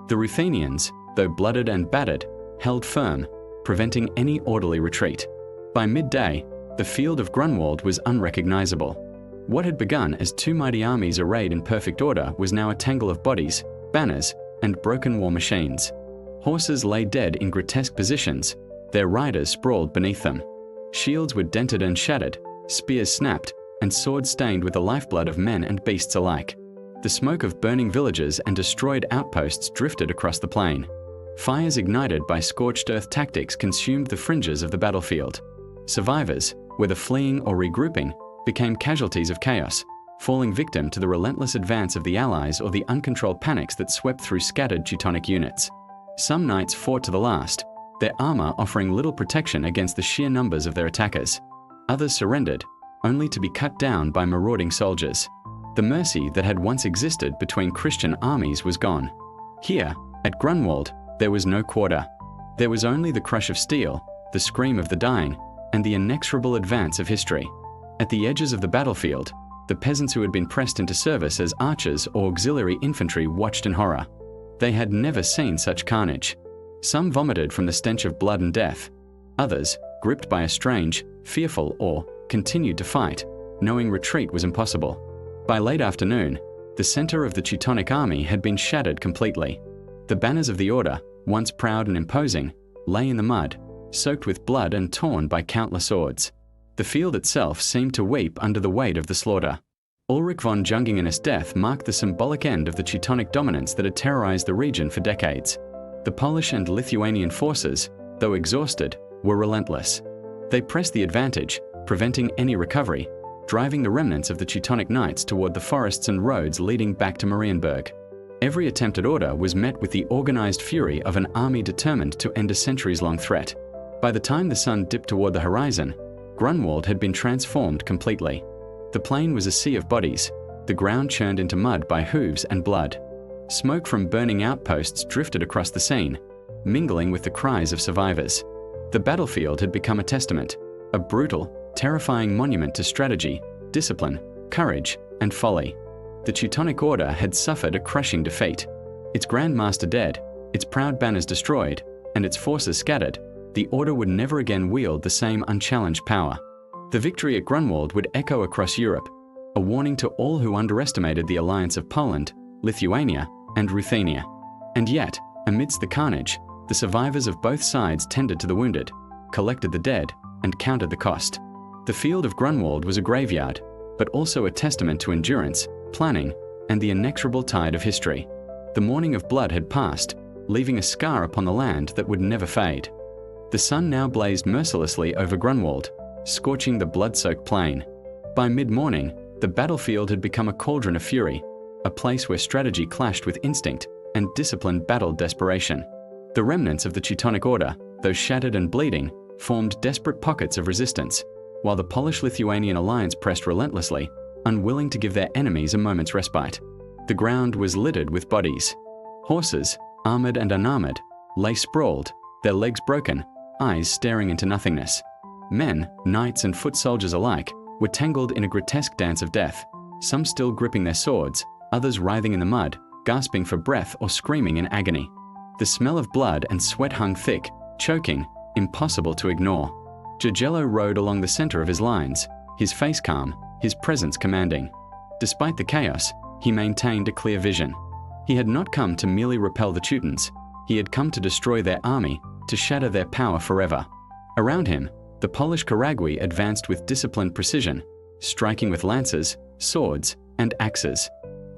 The Ruthenians, though blooded and battered, held firm, preventing any orderly retreat. By midday, the field of Grunwald was unrecognizable. What had begun as two mighty armies arrayed in perfect order was now a tangle of bodies, banners, and broken war machines. Horses lay dead in grotesque positions, their riders sprawled beneath them. Shields were dented and shattered, spears snapped, and swords stained with the lifeblood of men and beasts alike. The smoke of burning villages and destroyed outposts drifted across the plain. Fires ignited by scorched earth tactics consumed the fringes of the battlefield. Survivors, whether fleeing or regrouping, became casualties of chaos, falling victim to the relentless advance of the Allies or the uncontrolled panics that swept through scattered Teutonic units. Some knights fought to the last, their armor offering little protection against the sheer numbers of their attackers. Others surrendered, only to be cut down by marauding soldiers. The mercy that had once existed between Christian armies was gone. Here, at Grunwald, there was no quarter. There was only the crush of steel, the scream of the dying, and the inexorable advance of history. At the edges of the battlefield, the peasants who had been pressed into service as archers or auxiliary infantry watched in horror. They had never seen such carnage. Some vomited from the stench of blood and death. Others, gripped by a strange, fearful awe, continued to fight, knowing retreat was impossible. By late afternoon, the center of the Teutonic army had been shattered completely. The banners of the order, once proud and imposing, lay in the mud, soaked with blood and torn by countless swords. The field itself seemed to weep under the weight of the slaughter. Ulrich von Jungingen's death marked the symbolic end of the Teutonic dominance that had terrorized the region for decades. The Polish and Lithuanian forces, though exhausted, were relentless. They pressed the advantage, preventing any recovery, driving the remnants of the Teutonic knights toward the forests and roads leading back to Marienburg. Every attempt at order was met with the organized fury of an army determined to end a centuries-long threat. By the time the sun dipped toward the horizon, Grunwald had been transformed completely. The plain was a sea of bodies, the ground churned into mud by hooves and blood. Smoke from burning outposts drifted across the scene, mingling with the cries of survivors. The battlefield had become a testament, a brutal, terrifying monument to strategy, discipline, courage, and folly. The Teutonic Order had suffered a crushing defeat. Its Grand Master dead, its proud banners destroyed, and its forces scattered, the Order would never again wield the same unchallenged power. The victory at Grunwald would echo across Europe, a warning to all who underestimated the alliance of Poland, Lithuania, and Ruthenia. And yet, amidst the carnage, the survivors of both sides tended to the wounded, collected the dead, and counted the cost. The field of Grunwald was a graveyard, but also a testament to endurance, planning, and the inexorable tide of history. The morning of blood had passed, leaving a scar upon the land that would never fade. The sun now blazed mercilessly over Grunwald, scorching the blood-soaked plain. By mid-morning, the battlefield had become a cauldron of fury, a place where strategy clashed with instinct and discipline battled desperation. The remnants of the Teutonic Order, though shattered and bleeding, formed desperate pockets of resistance, while the Polish-Lithuanian alliance pressed relentlessly, unwilling to give their enemies a moment's respite. The ground was littered with bodies. Horses, armored and unarmored, lay sprawled, their legs broken, eyes staring into nothingness. Men, knights and foot soldiers alike, were tangled in a grotesque dance of death, some still gripping their swords, others writhing in the mud, gasping for breath or screaming in agony. The smell of blood and sweat hung thick, choking, impossible to ignore. Jagello rode along the center of his lines, his face calm, his presence commanding. Despite the chaos, he maintained a clear vision. He had not come to merely repel the Teutons. He had come to destroy their army, to shatter their power forever. Around him, the Polish Karagwe advanced with disciplined precision, striking with lances, swords, and axes.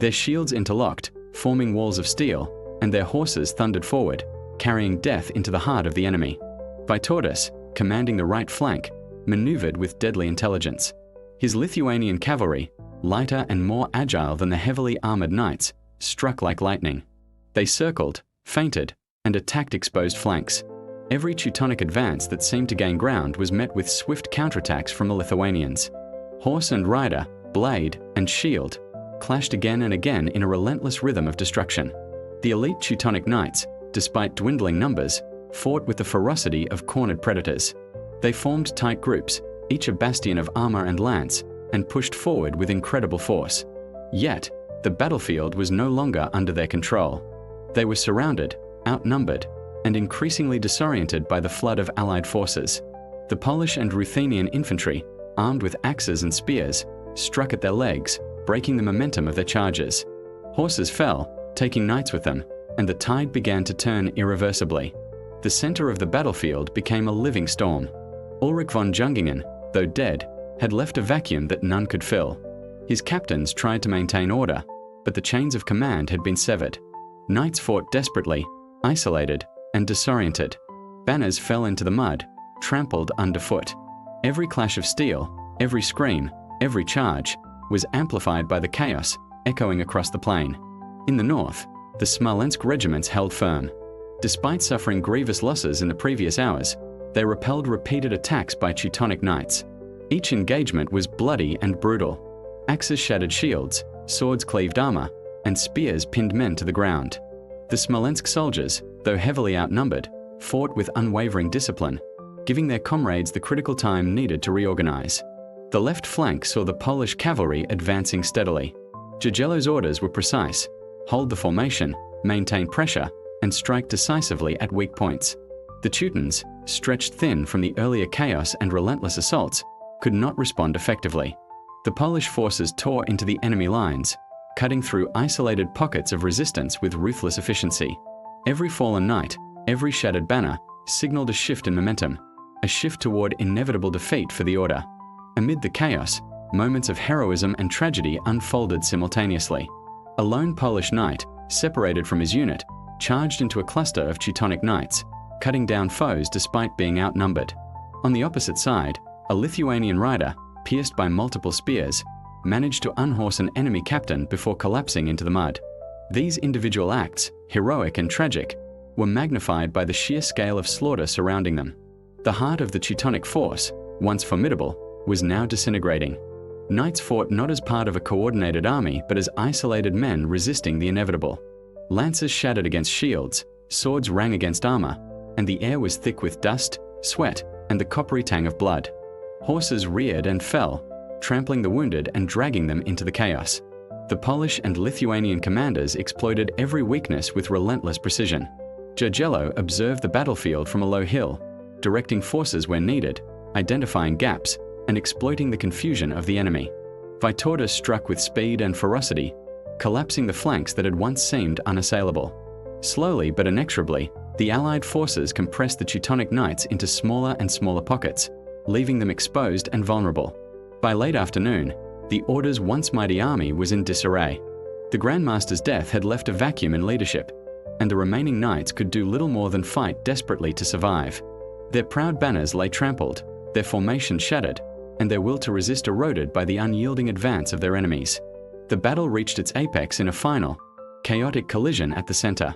Their shields interlocked, forming walls of steel, and their horses thundered forward, carrying death into the heart of the enemy. Vytautas, commanding the right flank, maneuvered with deadly intelligence. His Lithuanian cavalry, lighter and more agile than the heavily armored knights, struck like lightning. They circled, feinted, and attacked exposed flanks. Every Teutonic advance that seemed to gain ground was met with swift counterattacks from the Lithuanians. Horse and rider, blade and shield, clashed again and again in a relentless rhythm of destruction. The elite Teutonic knights, despite dwindling numbers, fought with the ferocity of cornered predators. They formed tight groups, each a bastion of armor and lance, and pushed forward with incredible force. Yet, the battlefield was no longer under their control. They were surrounded, outnumbered, and increasingly disoriented by the flood of allied forces. The Polish and Ruthenian infantry, armed with axes and spears, struck at their legs, breaking the momentum of their charges. Horses fell, taking knights with them, and the tide began to turn irreversibly. The center of the battlefield became a living storm. Ulrich von Jungingen, though dead, had left a vacuum that none could fill. His captains tried to maintain order, but the chains of command had been severed. Knights fought desperately, isolated, and disoriented. Banners fell into the mud, trampled underfoot. Every clash of steel, every scream, every charge, was amplified by the chaos echoing across the plain. In the north, the Smolensk regiments held firm. Despite suffering grievous losses in the previous hours, they repelled repeated attacks by Teutonic knights. Each engagement was bloody and brutal. Axes shattered shields, swords cleaved armor, and spears pinned men to the ground. The Smolensk soldiers, though heavily outnumbered, fought with unwavering discipline, giving their comrades the critical time needed to reorganize. The left flank saw the Polish cavalry advancing steadily. Jagiello's orders were precise: hold the formation, maintain pressure, and strike decisively at weak points. The Teutons, stretched thin from the earlier chaos and relentless assaults, could not respond effectively. The Polish forces tore into the enemy lines, cutting through isolated pockets of resistance with ruthless efficiency. Every fallen knight, every shattered banner, signaled a shift in momentum, a shift toward inevitable defeat for the order. Amid the chaos, moments of heroism and tragedy unfolded simultaneously. A lone Polish knight, separated from his unit, charged into a cluster of Teutonic knights, cutting down foes despite being outnumbered. On the opposite side, a Lithuanian rider, pierced by multiple spears, managed to unhorse an enemy captain before collapsing into the mud. These individual acts, heroic and tragic, were magnified by the sheer scale of slaughter surrounding them. The heart of the Teutonic force, once formidable, was now disintegrating. Knights fought not as part of a coordinated army, but as isolated men resisting the inevitable. Lances shattered against shields, swords rang against armor, and the air was thick with dust, sweat, and the coppery tang of blood. Horses reared and fell, trampling the wounded and dragging them into the chaos. The Polish and Lithuanian commanders exploited every weakness with relentless precision. Jagiello observed the battlefield from a low hill, directing forces where needed, identifying gaps, and exploiting the confusion of the enemy. Vytautas struck with speed and ferocity, collapsing the flanks that had once seemed unassailable. Slowly but inexorably, the Allied forces compressed the Teutonic knights into smaller and smaller pockets, leaving them exposed and vulnerable. By late afternoon, the Order's once mighty army was in disarray. The Grand Master's death had left a vacuum in leadership, and the remaining knights could do little more than fight desperately to survive. Their proud banners lay trampled, their formation shattered, and their will to resist eroded by the unyielding advance of their enemies. The battle reached its apex in a final, chaotic collision at the center.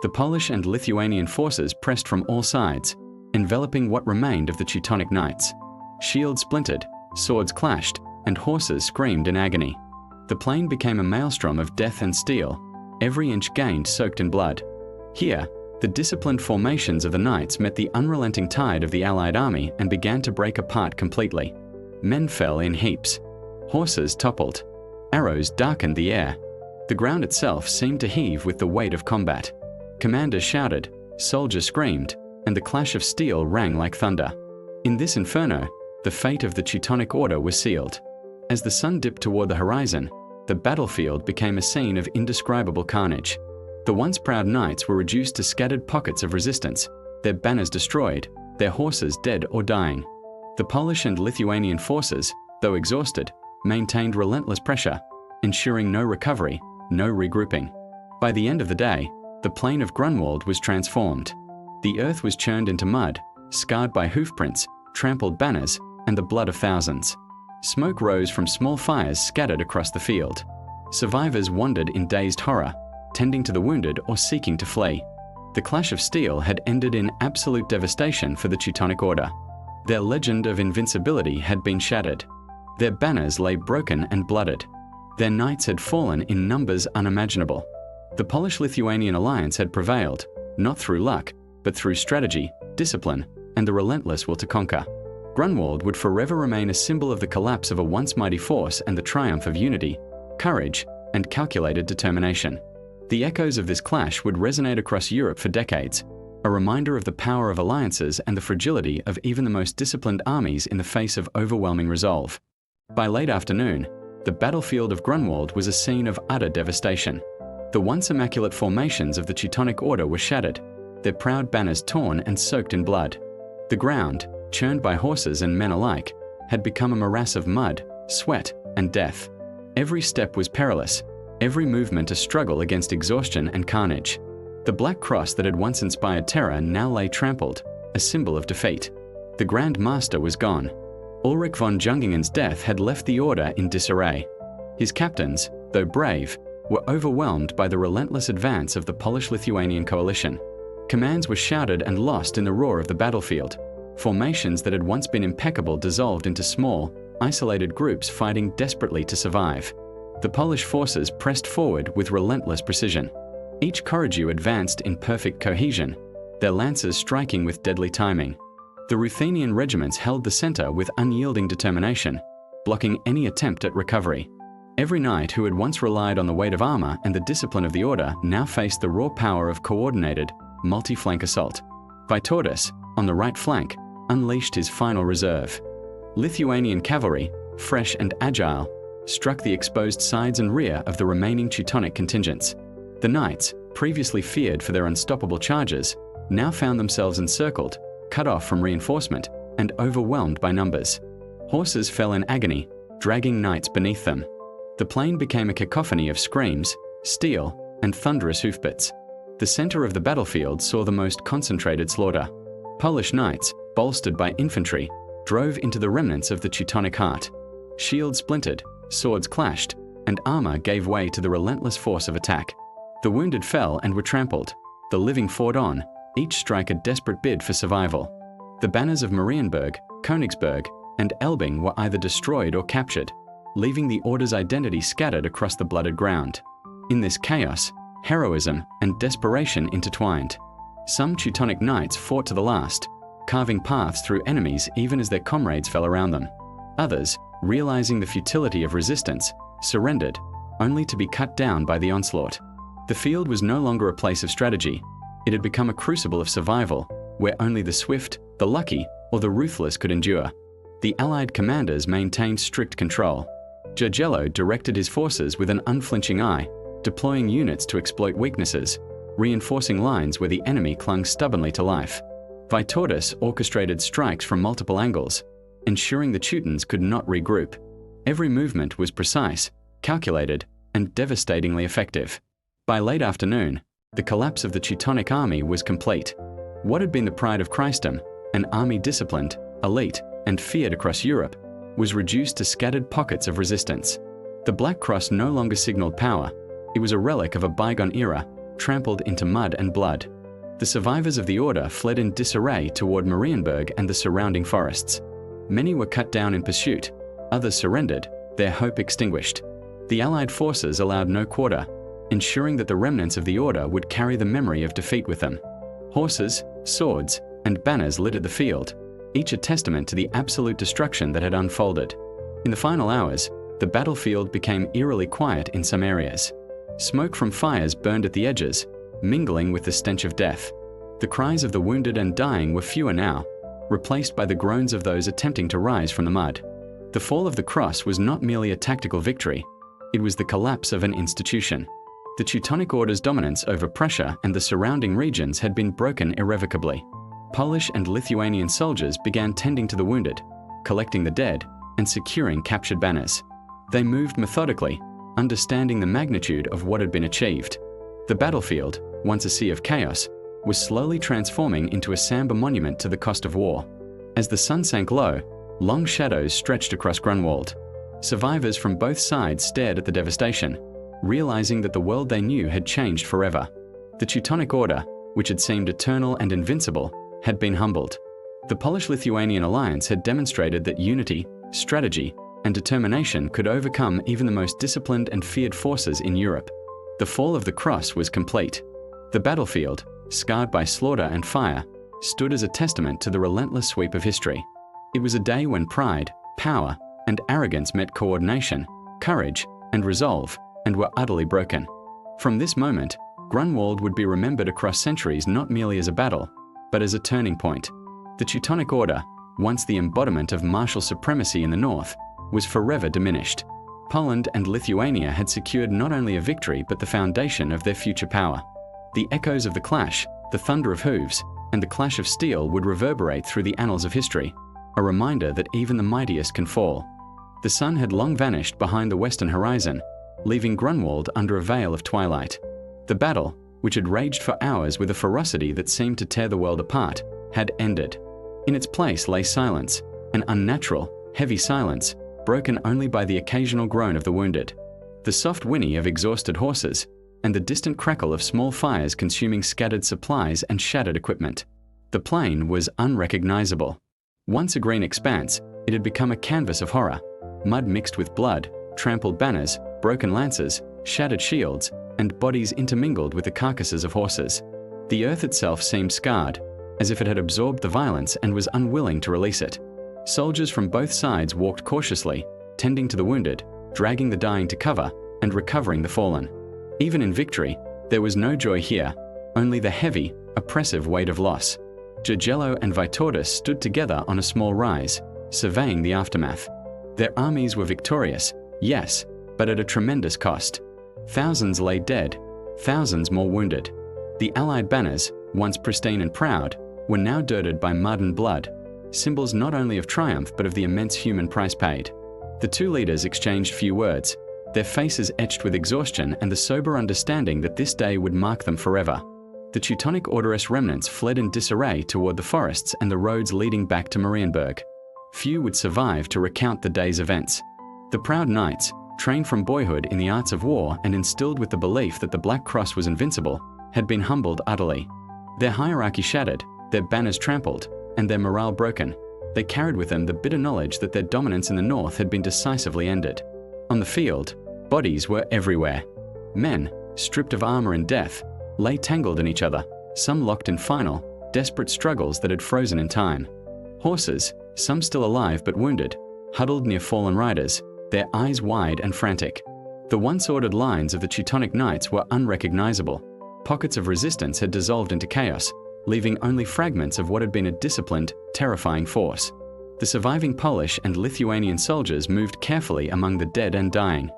The Polish and Lithuanian forces pressed from all sides, enveloping what remained of the Teutonic knights. Shields splintered, swords clashed, and horses screamed in agony. The plain became a maelstrom of death and steel, every inch gained soaked in blood. Here, the disciplined formations of the knights met the unrelenting tide of the Allied army and began to break apart completely. Men fell in heaps. Horses toppled. Arrows darkened the air. The ground itself seemed to heave with the weight of combat. Commanders shouted, soldiers screamed, and the clash of steel rang like thunder. In this inferno, the fate of the Teutonic Order was sealed. As the sun dipped toward the horizon, the battlefield became a scene of indescribable carnage. The once proud knights were reduced to scattered pockets of resistance, their banners destroyed, their horses dead or dying. The Polish and Lithuanian forces, though exhausted, maintained relentless pressure, ensuring no recovery, no regrouping. By the end of the day, the plain of Grunwald was transformed. The earth was churned into mud, scarred by hoofprints, trampled banners, and the blood of thousands. Smoke rose from small fires scattered across the field. Survivors wandered in dazed horror, tending to the wounded or seeking to flee. The clash of steel had ended in absolute devastation for the Teutonic Order. Their legend of invincibility had been shattered. Their banners lay broken and blooded. Their knights had fallen in numbers unimaginable. The Polish-Lithuanian alliance had prevailed, not through luck, but through strategy, discipline, and the relentless will to conquer. Grunwald would forever remain a symbol of the collapse of a once mighty force and the triumph of unity, courage, and calculated determination. The echoes of this clash would resonate across Europe for decades, a reminder of the power of alliances and the fragility of even the most disciplined armies in the face of overwhelming resolve. By late afternoon, the battlefield of Grunwald was a scene of utter devastation. The once immaculate formations of the Teutonic Order were shattered, their proud banners torn and soaked in blood. The ground, churned by horses and men alike, had become a morass of mud, sweat, and death. Every step was perilous, every movement a struggle against exhaustion and carnage. The black cross that had once inspired terror now lay trampled, a symbol of defeat. The Grand Master was gone. Ulrich von Jungingen's death had left the order in disarray. His captains, though brave, were overwhelmed by the relentless advance of the Polish-Lithuanian coalition. Commands were shouted and lost in the roar of the battlefield. Formations that had once been impeccable dissolved into small, isolated groups fighting desperately to survive. The Polish forces pressed forward with relentless precision. Each Korygiew advanced in perfect cohesion, their lances striking with deadly timing. The Ruthenian regiments held the center with unyielding determination, blocking any attempt at recovery. Every knight who had once relied on the weight of armor and the discipline of the order now faced the raw power of coordinated, multi-flank assault. Vytautas, on the right flank, unleashed his final reserve. Lithuanian cavalry, fresh and agile, struck the exposed sides and rear of the remaining Teutonic contingents. The knights, previously feared for their unstoppable charges, now found themselves encircled, cut off from reinforcement, and overwhelmed by numbers. Horses fell in agony, dragging knights beneath them. The plain became a cacophony of screams, steel, and thunderous hoofbeats. The center of the battlefield saw the most concentrated slaughter. Polish knights, bolstered by infantry, drove into the remnants of the Teutonic heart. Shields splintered, swords clashed, and armor gave way to the relentless force of attack. The wounded fell and were trampled. The living fought on, each strike a desperate bid for survival. The banners of Marienburg, Königsberg, and Elbing were either destroyed or captured, leaving the order's identity scattered across the blooded ground. In this chaos, heroism and desperation intertwined. Some Teutonic knights fought to the last, carving paths through enemies even as their comrades fell around them. Others, realizing the futility of resistance, surrendered, only to be cut down by the onslaught. The field was no longer a place of strategy. It had become a crucible of survival, where only the swift, the lucky, or the ruthless could endure. The Allied commanders maintained strict control. Jagiello directed his forces with an unflinching eye, deploying units to exploit weaknesses, reinforcing lines where the enemy clung stubbornly to life. Vytautas orchestrated strikes from multiple angles, ensuring the Teutons could not regroup. Every movement was precise, calculated, and devastatingly effective. By late afternoon, the collapse of the Teutonic army was complete. What had been the pride of Christendom, an army disciplined, elite, and feared across Europe, was reduced to scattered pockets of resistance. The Black Cross no longer signaled power. It was a relic of a bygone era, trampled into mud and blood. The survivors of the order fled in disarray toward Marienburg and the surrounding forests. Many were cut down in pursuit, others surrendered, their hope extinguished. The Allied forces allowed no quarter, ensuring that the remnants of the order would carry the memory of defeat with them. Horses, swords, and banners littered the field, each a testament to the absolute destruction that had unfolded. In the final hours, the battlefield became eerily quiet in some areas. Smoke from fires burned at the edges, mingling with the stench of death. The cries of the wounded and dying were fewer now, replaced by the groans of those attempting to rise from the mud. The fall of the cross was not merely a tactical victory, it was the collapse of an institution. The Teutonic Order's dominance over Prussia and the surrounding regions had been broken irrevocably. Polish and Lithuanian soldiers began tending to the wounded, collecting the dead, and securing captured banners. They moved methodically, understanding the magnitude of what had been achieved. The battlefield, once a sea of chaos, was slowly transforming into a somber monument to the cost of war. As the sun sank low, long shadows stretched across Grunwald. Survivors from both sides stared at the devastation, realizing that the world they knew had changed forever. The Teutonic Order, which had seemed eternal and invincible, had been humbled. The Polish-Lithuanian alliance had demonstrated that unity, strategy, and determination could overcome even the most disciplined and feared forces in Europe. The fall of the cross was complete. The battlefield, scarred by slaughter and fire, stood as a testament to the relentless sweep of history. It was a day when pride, power, and arrogance met coordination, courage, and resolve, and were utterly broken. From this moment, Grunwald would be remembered across centuries not merely as a battle, but as a turning point. The Teutonic Order, once the embodiment of martial supremacy in the north, was forever diminished. Poland and Lithuania had secured not only a victory but the foundation of their future power. The echoes of the clash, the thunder of hooves, and the clash of steel would reverberate through the annals of history, a reminder that even the mightiest can fall. The sun had long vanished behind the western horizon, leaving Grunwald under a veil of twilight. The battle, which had raged for hours with a ferocity that seemed to tear the world apart, had ended. In its place lay silence, an unnatural, heavy silence, broken only by the occasional groan of the wounded, the soft whinny of exhausted horses, and the distant crackle of small fires consuming scattered supplies and shattered equipment. The plain was unrecognizable. Once a green expanse, it had become a canvas of horror, mud mixed with blood, trampled banners, broken lances, shattered shields, and bodies intermingled with the carcasses of horses. The earth itself seemed scarred, as if it had absorbed the violence and was unwilling to release it. Soldiers from both sides walked cautiously, tending to the wounded, dragging the dying to cover, and recovering the fallen. Even in victory, there was no joy here, only the heavy, oppressive weight of loss. Jagello and Vytautas stood together on a small rise, surveying the aftermath. Their armies were victorious, yes, but at a tremendous cost. Thousands lay dead, thousands more wounded. The Allied banners, once pristine and proud, were now dirted by mud and blood, symbols not only of triumph but of the immense human price paid. The two leaders exchanged few words, their faces etched with exhaustion and the sober understanding that this day would mark them forever. The Teutonic Order's remnants fled in disarray toward the forests and the roads leading back to Marienburg. Few would survive to recount the day's events. The proud knights, trained from boyhood in the arts of war and instilled with the belief that the Black Cross was invincible, had been humbled utterly. Their hierarchy shattered, their banners trampled, and their morale broken. They carried with them the bitter knowledge that their dominance in the north had been decisively ended. On the field, bodies were everywhere. Men, stripped of armor in death, lay tangled in each other, some locked in final, desperate struggles that had frozen in time. Horses, some still alive but wounded, huddled near fallen riders, their eyes wide and frantic. The once ordered lines of the Teutonic Knights were unrecognizable. Pockets of resistance had dissolved into chaos, leaving only fragments of what had been a disciplined, terrifying force. The surviving Polish and Lithuanian soldiers moved carefully among the dead and dying.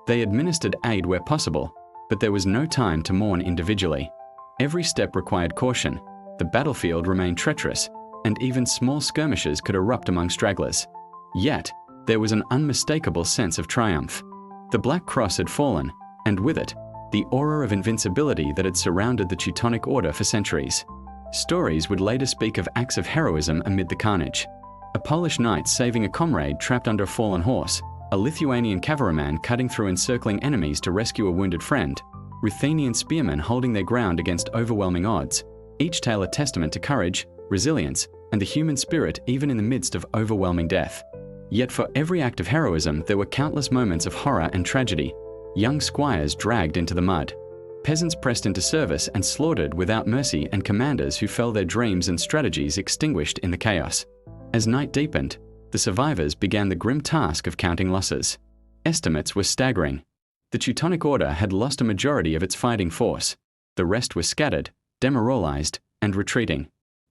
They administered aid where possible, but there was no time to mourn individually. Every step required caution, the battlefield remained treacherous, and even small skirmishes could erupt among stragglers. Yet, there was an unmistakable sense of triumph. The Black Cross had fallen, and with it, the aura of invincibility that had surrounded the Teutonic Order for centuries. Stories would later speak of acts of heroism amid the carnage. A Polish knight saving a comrade trapped under a fallen horse, a Lithuanian cavalryman cutting through encircling enemies to rescue a wounded friend, Ruthenian spearmen holding their ground against overwhelming odds, each tale a testament to courage, resilience, and the human spirit even in the midst of overwhelming death. Yet for every act of heroism there were countless moments of horror and tragedy. Young squires dragged into the mud, peasants pressed into service and slaughtered without mercy, and commanders who fell their dreams and strategies extinguished in the chaos. As night deepened, the survivors began the grim task of counting losses. Estimates were staggering. The Teutonic Order had lost a majority of its fighting force. The rest was scattered, demoralized, and retreating.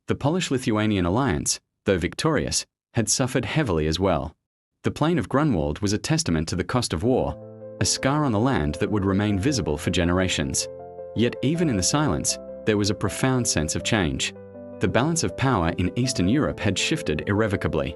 The Polish-Lithuanian alliance, though victorious, had suffered heavily as well. The plain of Grunwald was a testament to the cost of war, a scar on the land that would remain visible for generations. Yet even in the silence, there was a profound sense of change. The balance of power in Eastern Europe had shifted irrevocably.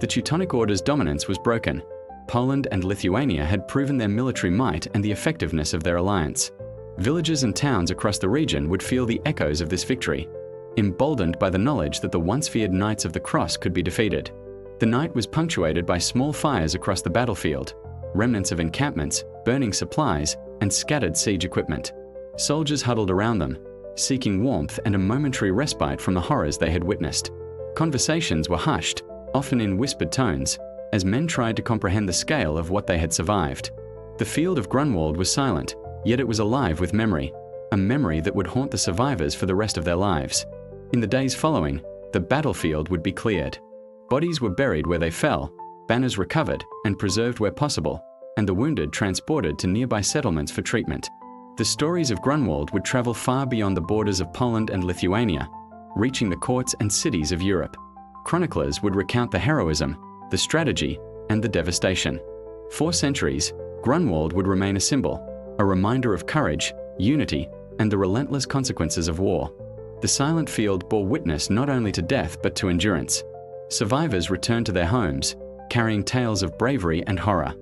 The Teutonic Order's dominance was broken. Poland and Lithuania had proven their military might and the effectiveness of their alliance. Villages and towns across the region would feel the echoes of this victory, emboldened by the knowledge that the once feared Knights of the Cross could be defeated. The night was punctuated by small fires across the battlefield, remnants of encampments, burning supplies, and scattered siege equipment. Soldiers huddled around them, seeking warmth and a momentary respite from the horrors they had witnessed. Conversations were hushed, often in whispered tones, as men tried to comprehend the scale of what they had survived. The field of Grunwald was silent, yet it was alive with memory, a memory that would haunt the survivors for the rest of their lives. In the days following, the battlefield would be cleared. Bodies were buried where they fell, banners recovered and preserved where possible, and the wounded transported to nearby settlements for treatment. The stories of Grunwald would travel far beyond the borders of Poland and Lithuania, reaching the courts and cities of Europe. Chroniclers would recount the heroism, the strategy, and the devastation. For centuries, Grunwald would remain a symbol, a reminder of courage, unity, and the relentless consequences of war. The silent field bore witness not only to death but to endurance. Survivors returned to their homes, carrying tales of bravery and horror.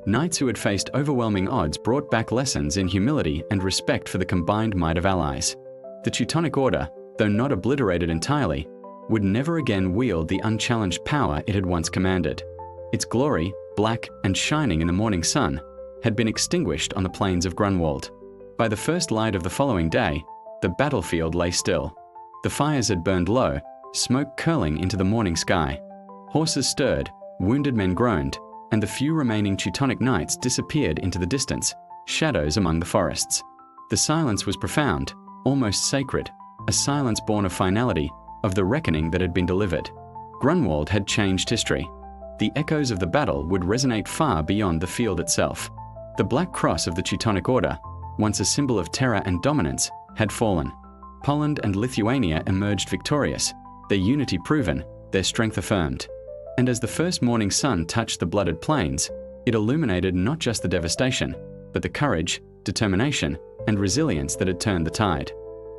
Knights who had faced overwhelming odds brought back lessons in humility and respect for the combined might of allies. The Teutonic Order, though not obliterated entirely, would never again wield the unchallenged power it had once commanded. Its glory, black and shining in the morning sun, had been extinguished on the plains of Grunwald. By the first light of the following day, the battlefield lay still. The fires had burned low, smoke curling into the morning sky. Horses stirred, wounded men groaned, and the few remaining Teutonic knights disappeared into the distance, shadows among the forests. The silence was profound, almost sacred, a silence born of finality, of the reckoning that had been delivered. Grunwald had changed history. The echoes of the battle would resonate far beyond the field itself. The Black Cross of the Teutonic Order, once a symbol of terror and dominance, had fallen. Poland and Lithuania emerged victorious, their unity proven, their strength affirmed. And as the first morning sun touched the blooded plains, it illuminated not just the devastation, but the courage, determination, and resilience that had turned the tide.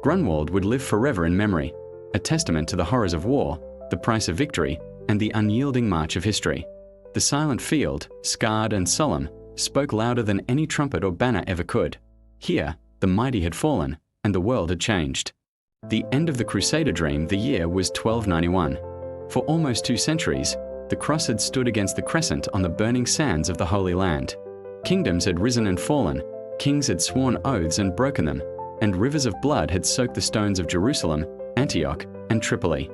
Grunwald would live forever in memory, a testament to the horrors of war, the price of victory, and the unyielding march of history. The silent field, scarred and solemn, spoke louder than any trumpet or banner ever could. Here, the mighty had fallen, and the world had changed. The end of the crusader dream, the year was 1291. For almost 2 centuries, the cross had stood against the crescent on the burning sands of the Holy Land. Kingdoms had risen and fallen, kings had sworn oaths and broken them, and rivers of blood had soaked the stones of Jerusalem, Antioch, and Tripoli.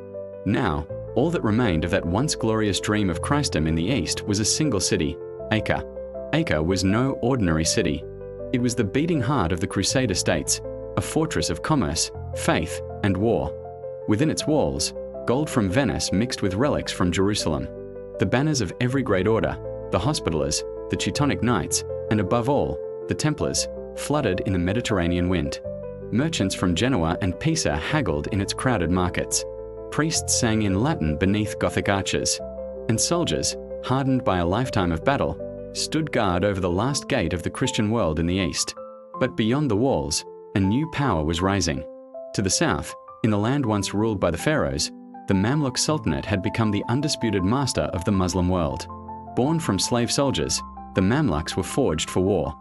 Now, all that remained of that once glorious dream of Christendom in the east was a single city, Acre. Acre was no ordinary city. It was the beating heart of the Crusader states, a fortress of commerce, faith, and war. Within its walls, gold from Venice mixed with relics from Jerusalem. The banners of every great order, the Hospitallers, the Teutonic Knights, and above all, the Templars, flooded in the Mediterranean wind. Merchants from Genoa and Pisa haggled in its crowded markets. Priests sang in Latin beneath Gothic arches. And soldiers, hardened by a lifetime of battle, stood guard over the last gate of the Christian world in the east. But beyond the walls, a new power was rising. To the south, in the land once ruled by the pharaohs, the Mamluk Sultanate had become the undisputed master of the Muslim world. Born from slave soldiers, the Mamluks were forged for war.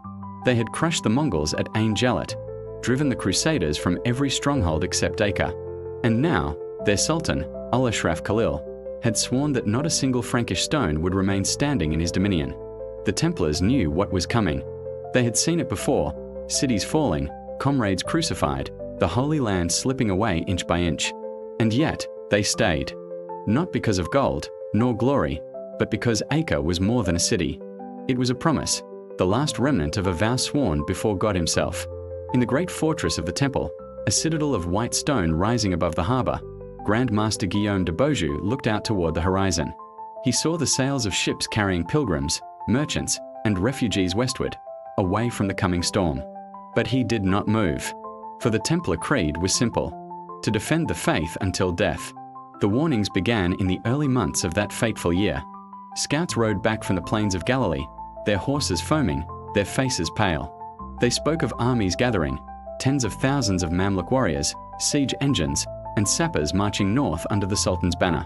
They had crushed the Mongols at Ain Jalut, driven the Crusaders from every stronghold except Acre. And now, their Sultan, Al-Ashraf Khalil, had sworn that not a single Frankish stone would remain standing in his dominion. The Templars knew what was coming. They had seen it before, cities falling, comrades crucified, the Holy Land slipping away inch by inch. And yet, they stayed. Not because of gold, nor glory, but because Acre was more than a city. It was a promise, the last remnant of a vow sworn before God himself. In the great fortress of the temple, a citadel of white stone rising above the harbour, Grand Master Guillaume de Beaujeu looked out toward the horizon. He saw the sails of ships carrying pilgrims, merchants, and refugees westward, away from the coming storm. But he did not move, for the Templar creed was simple: to defend the faith until death. The warnings began in the early months of that fateful year. Scouts rode back from the plains of Galilee, their horses foaming, their faces pale. They spoke of armies gathering, tens of thousands of Mamluk warriors, siege engines, and sappers marching north under the Sultan's banner.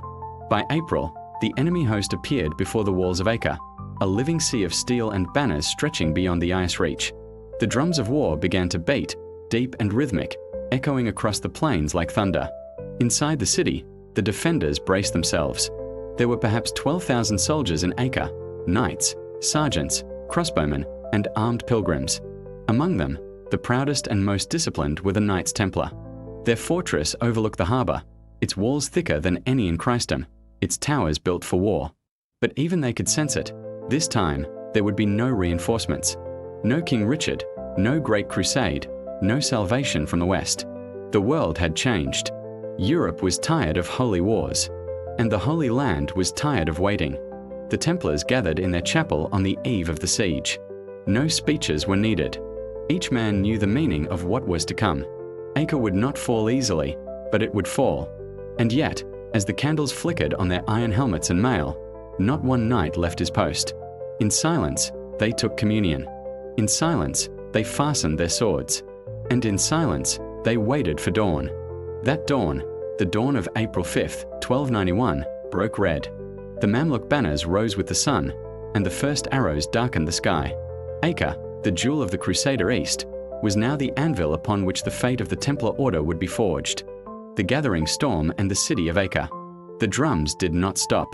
By April, the enemy host appeared before the walls of Acre, a living sea of steel and banners stretching beyond the ice reach. The drums of war began to beat, deep and rhythmic, echoing across the plains like thunder. Inside the city, the defenders braced themselves. There were perhaps 12,000 soldiers in Acre, knights, sergeants, crossbowmen, and armed pilgrims. Among them, the proudest and most disciplined were the Knights Templar. Their fortress overlooked the harbour, its walls thicker than any in Christendom, its towers built for war. But even they could sense it. This time, there would be no reinforcements. No King Richard, no great crusade, no salvation from the West. The world had changed. Europe was tired of holy wars, and the Holy Land was tired of waiting. The Templars gathered in their chapel on the eve of the siege. No speeches were needed. Each man knew the meaning of what was to come. Acre would not fall easily, but it would fall. And yet, as the candles flickered on their iron helmets and mail, not one knight left his post. In silence, they took communion. In silence, they fastened their swords. And in silence, they waited for dawn. That dawn, the dawn of April 5th, 1291, broke red. The Mamluk banners rose with the sun, and the first arrows darkened the sky. Acre, the jewel of the Crusader East, was now the anvil upon which the fate of the Templar Order would be forged. The gathering storm and the city of Acre. The drums did not stop.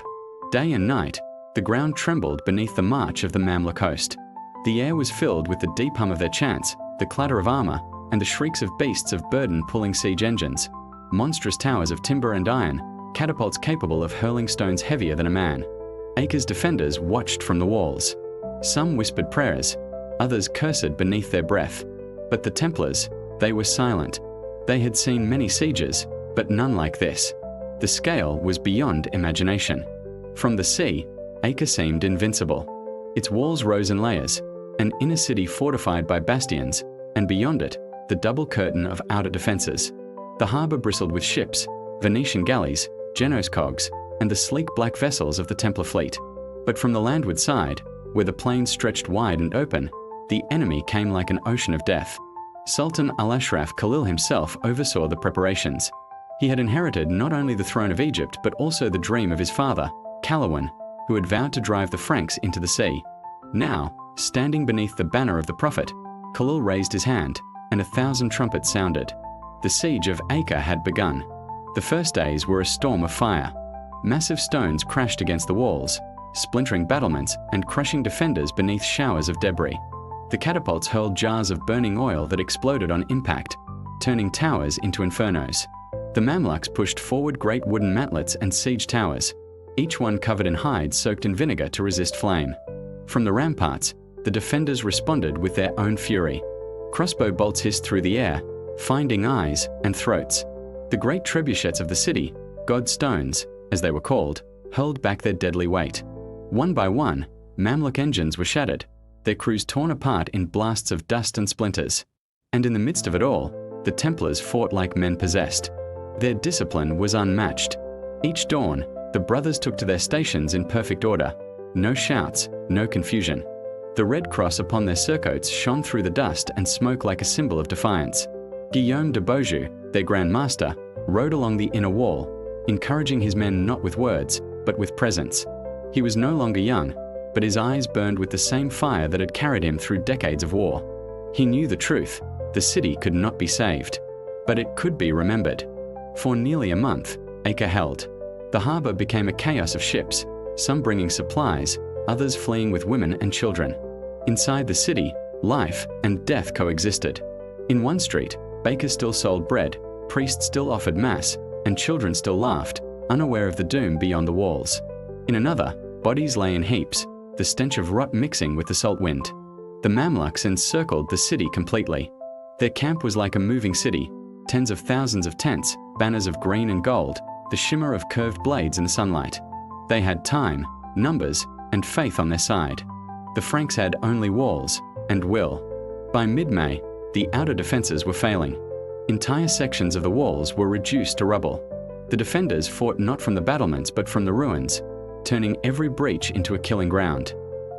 Day and night, the ground trembled beneath the march of the Mamluk host. The air was filled with the deep hum of their chants, the clatter of armor, and the shrieks of beasts of burden pulling siege engines. Monstrous towers of timber and iron, catapults capable of hurling stones heavier than a man. Acre's defenders watched from the walls. Some whispered prayers, others cursed beneath their breath. But the Templars, they were silent. They had seen many sieges, but none like this. The scale was beyond imagination. From the sea, Acre seemed invincible. Its walls rose in layers, an inner city fortified by bastions, and beyond it, the double curtain of outer defences. The harbour bristled with ships, Venetian galleys, Genoese cogs, and the sleek black vessels of the Templar fleet. But from the landward side, where the plains stretched wide and open, the enemy came like an ocean of death. Sultan al-Ashraf Khalil himself oversaw the preparations. He had inherited not only the throne of Egypt, but also the dream of his father, Calawan, who had vowed to drive the Franks into the sea. Now, standing beneath the banner of the Prophet, Khalil raised his hand, and 1,000 trumpets sounded. The siege of Acre had begun. The first days were a storm of fire. Massive stones crashed against the walls, splintering battlements and crushing defenders beneath showers of debris. The catapults hurled jars of burning oil that exploded on impact, turning towers into infernos. The Mamluks pushed forward great wooden mantlets and siege towers, each one covered in hides soaked in vinegar to resist flame. From the ramparts, the defenders responded with their own fury. Crossbow bolts hissed through the air, finding eyes and throats. The great trebuchets of the city, God's stones, as they were called, hurled back their deadly weight. One by one, Mamluk engines were shattered, their crews torn apart in blasts of dust and splinters. And in the midst of it all, the Templars fought like men possessed. Their discipline was unmatched. Each dawn, the brothers took to their stations in perfect order. No shouts, no confusion. The red cross upon their surcoats shone through the dust and smoke like a symbol of defiance. Guillaume de Beaujeu, their Grand Master, rode along the inner wall, encouraging his men not with words, but with presence. He was no longer young, but his eyes burned with the same fire that had carried him through decades of war. He knew the truth. The city could not be saved, but it could be remembered. For nearly a month, Acre held. The harbour became a chaos of ships, some bringing supplies, others fleeing with women and children. Inside the city, life and death coexisted. In one street, bakers still sold bread, priests still offered mass, and children still laughed, unaware of the doom beyond the walls. In another, bodies lay in heaps, the stench of rot mixing with the salt wind. The Mamluks encircled the city completely. Their camp was like a moving city, tens of thousands of tents, banners of green and gold, the shimmer of curved blades in the sunlight. They had time, numbers, and faith on their side. The Franks had only walls and will. By mid-May, the outer defences were failing. Entire sections of the walls were reduced to rubble. The defenders fought not from the battlements but from the ruins, turning every breach into a killing ground.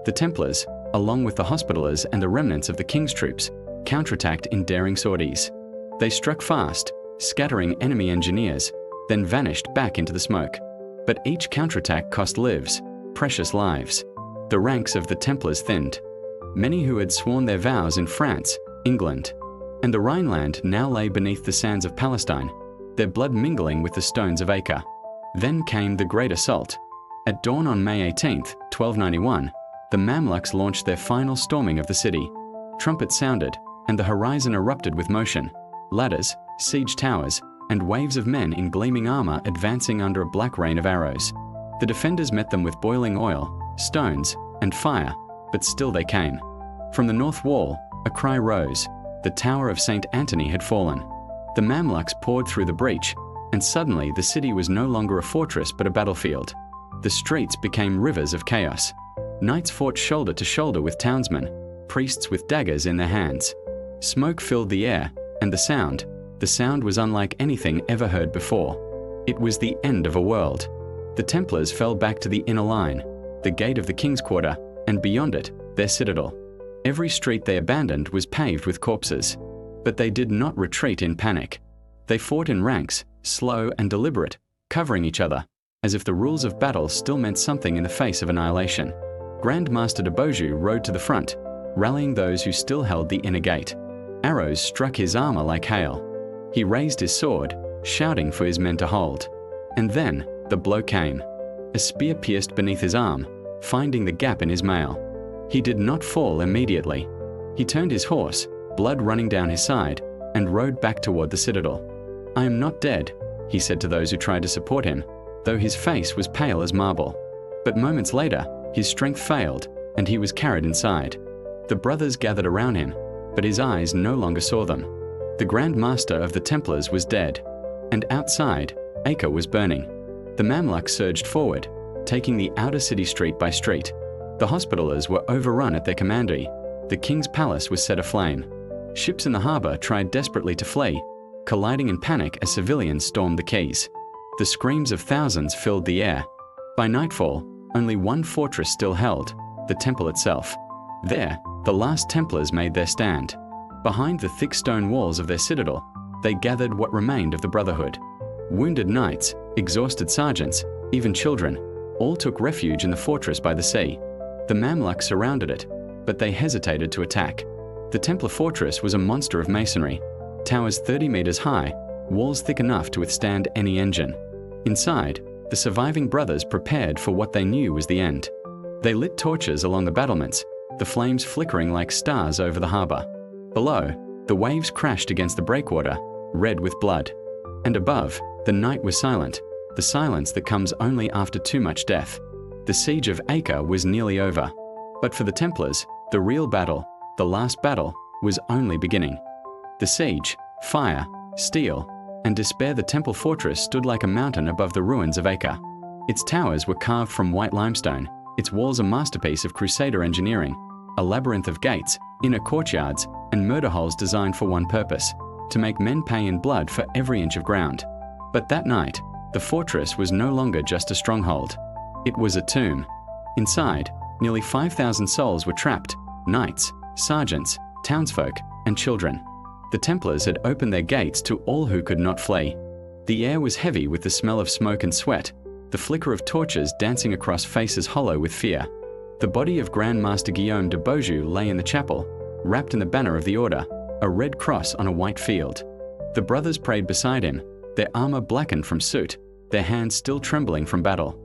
The Templars, along with the Hospitallers and the remnants of the king's troops, counterattacked in daring sorties. They struck fast, scattering enemy engineers, then vanished back into the smoke. But each counterattack cost lives, precious lives. The ranks of the Templars thinned. Many who had sworn their vows in France, England, and the Rhineland now lay beneath the sands of Palestine, their blood mingling with the stones of Acre. Then came the Great Assault. At dawn on May 18, 1291, the Mamluks launched their final storming of the city. Trumpets sounded, and the horizon erupted with motion. Ladders, siege towers, and waves of men in gleaming armor advancing under a black rain of arrows. The defenders met them with boiling oil, stones, and fire, but still they came. From the north wall, a cry rose. The tower of St. Anthony had fallen. The Mamluks poured through the breach, and suddenly the city was no longer a fortress but a battlefield. The streets became rivers of chaos. Knights fought shoulder to shoulder with townsmen, priests with daggers in their hands. Smoke filled the air, and the sound was unlike anything ever heard before. It was the end of a world. The Templars fell back to the inner line, the gate of the King's Quarter, and beyond it, their citadel. Every street they abandoned was paved with corpses. But they did not retreat in panic. They fought in ranks, slow and deliberate, covering each other, as if the rules of battle still meant something in the face of annihilation. Grand Master de Beaujeu rode to the front, rallying those who still held the inner gate. Arrows struck his armor like hail. He raised his sword, shouting for his men to hold. And then, the blow came. A spear pierced beneath his arm, finding the gap in his mail. He did not fall immediately. He turned his horse, blood running down his side, and rode back toward the citadel. "I am not dead," he said to those who tried to support him, though his face was pale as marble. But moments later, his strength failed, and he was carried inside. The brothers gathered around him, but his eyes no longer saw them. The Grand Master of the Templars was dead, and outside, Acre was burning. The Mamluks surged forward, taking the outer city street by street. The Hospitallers were overrun at their commandery. The king's palace was set aflame. Ships in the harbor tried desperately to flee, colliding in panic as civilians stormed the quays. The screams of thousands filled the air. By nightfall, only one fortress still held, the temple itself. There, the last Templars made their stand. Behind the thick stone walls of their citadel, they gathered what remained of the Brotherhood. Wounded knights, exhausted sergeants, even children, all took refuge in the fortress by the sea. The Mamluks surrounded it, but they hesitated to attack. The Templar fortress was a monster of masonry, towers 30 meters high, walls thick enough to withstand any engine. Inside, the surviving brothers prepared for what they knew was the end. They lit torches along the battlements, the flames flickering like stars over the harbor. Below, the waves crashed against the breakwater, red with blood. And above, the night was silent, the silence that comes only after too much death. The siege of Acre was nearly over. But for the Templars, the real battle, the last battle, was only beginning. The siege, fire, steel, and despair. The temple fortress stood like a mountain above the ruins of Acre. Its towers were carved from white limestone, its walls a masterpiece of crusader engineering, a labyrinth of gates, inner courtyards, and murder holes designed for one purpose, to make men pay in blood for every inch of ground. But that night, the fortress was no longer just a stronghold. It was a tomb. Inside, nearly 5,000 souls were trapped, knights, sergeants, townsfolk, and children. The Templars had opened their gates to all who could not flee. The air was heavy with the smell of smoke and sweat, the flicker of torches dancing across faces hollow with fear. The body of Grand Master Guillaume de Beaujeu lay in the chapel, wrapped in the banner of the order, a red cross on a white field. The brothers prayed beside him, their armor blackened from soot, their hands still trembling from battle.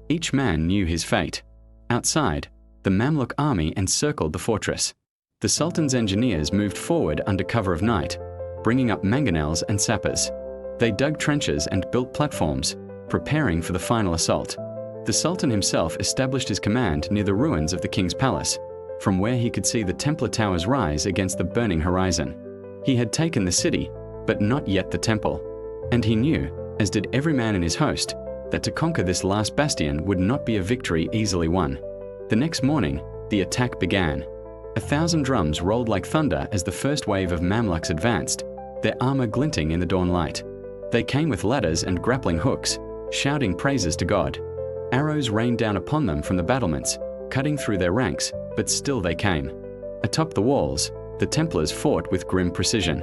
Each man knew his fate. Outside, the Mamluk army encircled the fortress. The Sultan's engineers moved forward under cover of night, bringing up mangonels and sappers. They dug trenches and built platforms, preparing for the final assault. The Sultan himself established his command near the ruins of the king's palace, from where he could see the Templar towers rise against the burning horizon. He had taken the city, but not yet the temple. And he knew, as did every man in his host, that to conquer this last bastion would not be a victory easily won. The next morning, the attack began. 1,000 drums rolled like thunder as the first wave of Mamluks advanced, their armor glinting in the dawn light. They came with ladders and grappling hooks, shouting praises to God. Arrows rained down upon them from the battlements, cutting through their ranks, but still they came. Atop the walls, the Templars fought with grim precision.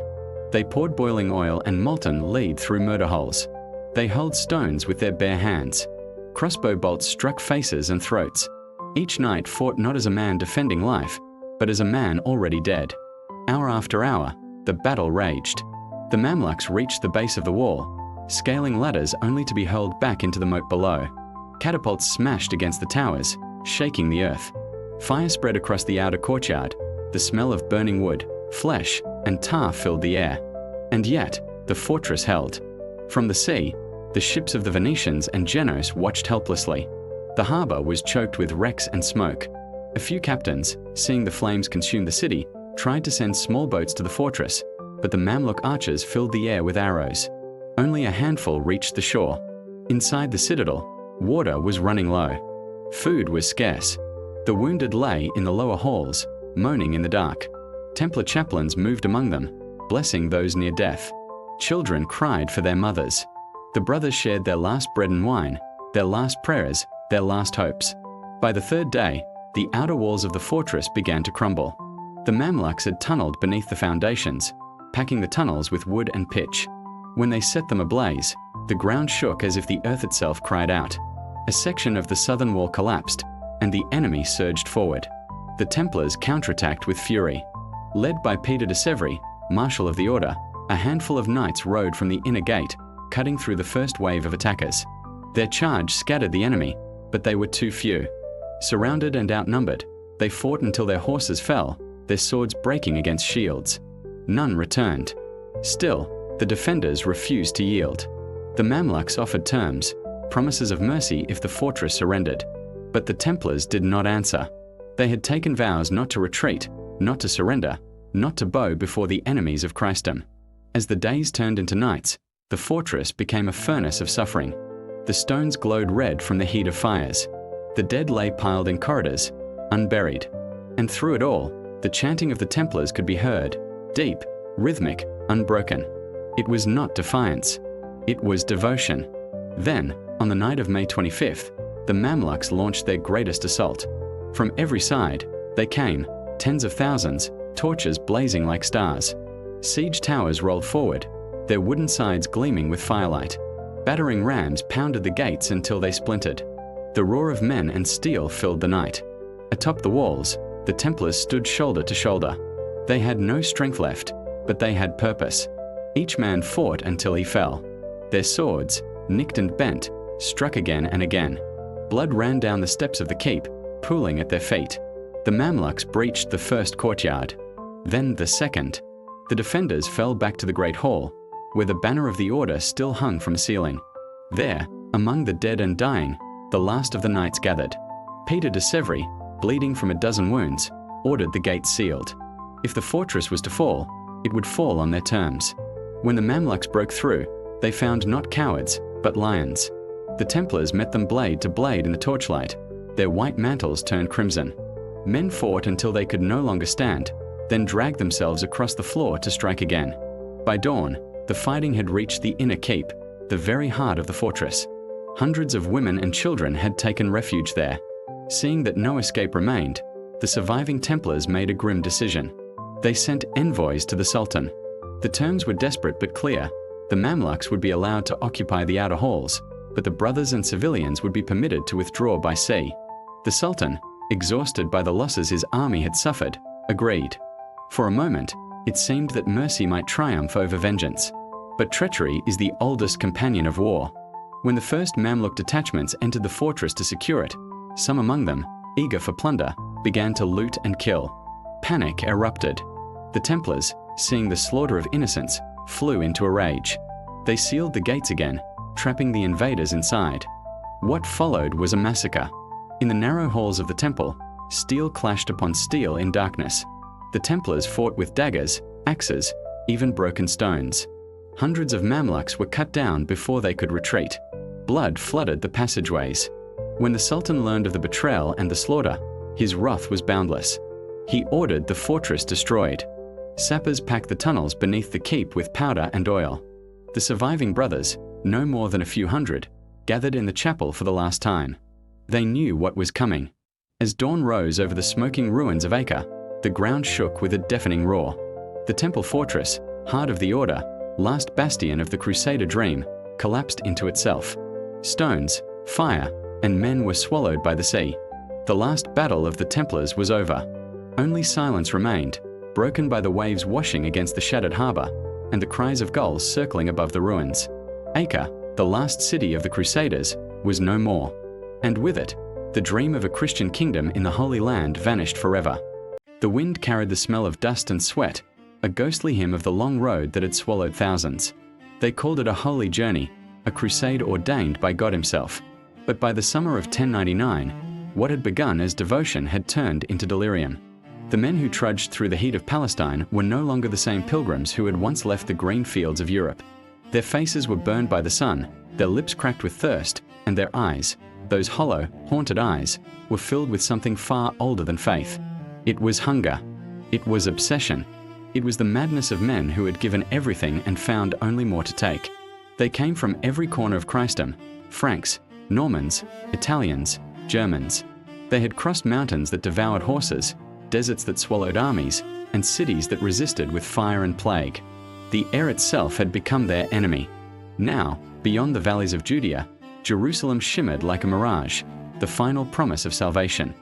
They poured boiling oil and molten lead through murder holes. They hurled stones with their bare hands. Crossbow bolts struck faces and throats. Each knight fought not as a man defending life, but as a man already dead. Hour after hour, the battle raged. The Mamluks reached the base of the wall, scaling ladders only to be hurled back into the moat below. Catapults smashed against the towers, shaking the earth. Fire spread across the outer courtyard. The smell of burning wood, flesh, and tar filled the air. And yet, the fortress held. From the sea, the ships of the Venetians and Genoese watched helplessly. The harbour was choked with wrecks and smoke. A few captains, seeing the flames consume the city, tried to send small boats to the fortress, but the Mamluk archers filled the air with arrows. Only a handful reached the shore. Inside the citadel, water was running low. Food was scarce. The wounded lay in the lower halls, moaning in the dark. Templar chaplains moved among them, blessing those near death. Children cried for their mothers. The brothers shared their last bread and wine, their last prayers, their last hopes. By the third day, the outer walls of the fortress began to crumble. The Mamluks had tunneled beneath the foundations, packing the tunnels with wood and pitch. When they set them ablaze, the ground shook as if the earth itself cried out. A section of the southern wall collapsed, and the enemy surged forward. The Templars counterattacked with fury. Led by Peter de Sèvres, Marshal of the Order, a handful of knights rode from the inner gate, cutting through the first wave of attackers. Their charge scattered the enemy, but they were too few. Surrounded and outnumbered, they fought until their horses fell, their swords breaking against shields. None returned. Still, the defenders refused to yield. The Mamluks offered terms, promises of mercy if the fortress surrendered. But the Templars did not answer. They had taken vows not to retreat, not to surrender, not to bow before the enemies of Christendom. As the days turned into nights, the fortress became a furnace of suffering. The stones glowed red from the heat of fires. The dead lay piled in corridors, unburied. And through it all, the chanting of the Templars could be heard, deep, rhythmic, unbroken. It was not defiance. It was devotion. Then, on the night of May 25th, the Mamluks launched their greatest assault. From every side, they came, tens of thousands, torches blazing like stars. Siege towers rolled forward, their wooden sides gleaming with firelight. Battering rams pounded the gates until they splintered. The roar of men and steel filled the night. Atop the walls, the Templars stood shoulder to shoulder. They had no strength left, but they had purpose. Each man fought until he fell. Their swords, nicked and bent, struck again and again. Blood ran down the steps of the keep, pooling at their feet. The Mamluks breached the first courtyard, then the second. The defenders fell back to the great hall, where the banner of the order still hung from a ceiling. There, among the dead and dying, the last of the knights gathered. Peter de Sèvres, bleeding from a dozen wounds, ordered the gates sealed. If the fortress was to fall, it would fall on their terms. When the Mamluks broke through, they found not cowards, but lions. The Templars met them blade to blade in the torchlight. Their white mantles turned crimson. Men fought until they could no longer stand, then dragged themselves across the floor to strike again. By dawn, the fighting had reached the inner keep, the very heart of the fortress. Hundreds of women and children had taken refuge there. Seeing that no escape remained, the surviving Templars made a grim decision. They sent envoys to the Sultan. The terms were desperate but clear. The Mamluks would be allowed to occupy the outer halls, but the brothers and civilians would be permitted to withdraw by sea. The Sultan, exhausted by the losses his army had suffered, agreed. For a moment, it seemed that mercy might triumph over vengeance. But treachery is the oldest companion of war. When the first Mamluk detachments entered the fortress to secure it, some among them, eager for plunder, began to loot and kill. Panic erupted. The Templars, seeing the slaughter of innocents, flew into a rage. They sealed the gates again, trapping the invaders inside. What followed was a massacre. In the narrow halls of the temple, steel clashed upon steel in darkness. The Templars fought with daggers, axes, even broken stones. Hundreds of Mamluks were cut down before they could retreat. Blood flooded the passageways. When the Sultan learned of the betrayal and the slaughter, his wrath was boundless. He ordered the fortress destroyed. Sappers packed the tunnels beneath the keep with powder and oil. The surviving brothers, no more than a few hundred, gathered in the chapel for the last time. They knew what was coming. As dawn rose over the smoking ruins of Acre, the ground shook with a deafening roar. The temple fortress, heart of the order, last bastion of the crusader dream, collapsed into itself. Stones, fire, and men were swallowed by the sea. The last battle of the Templars was over. Only silence remained, broken by the waves washing against the shattered harbour, and the cries of gulls circling above the ruins. Acre, the last city of the Crusaders, was no more, and with it, the dream of a Christian kingdom in the Holy Land vanished forever. The wind carried the smell of dust and sweat, a ghostly hymn of the long road that had swallowed thousands. They called it a holy journey, a crusade ordained by God himself. But by the summer of 1099, what had begun as devotion had turned into delirium. The men who trudged through the heat of Palestine were no longer the same pilgrims who had once left the green fields of Europe. Their faces were burned by the sun, their lips cracked with thirst, and their eyes, those hollow, haunted eyes, were filled with something far older than faith. It was hunger. It was obsession. It was the madness of men who had given everything and found only more to take. They came from every corner of Christendom: Franks, Normans, Italians, Germans. They had crossed mountains that devoured horses, deserts that swallowed armies, and cities that resisted with fire and plague. The air itself had become their enemy. Now, beyond the valleys of Judea, Jerusalem shimmered like a mirage, the final promise of salvation.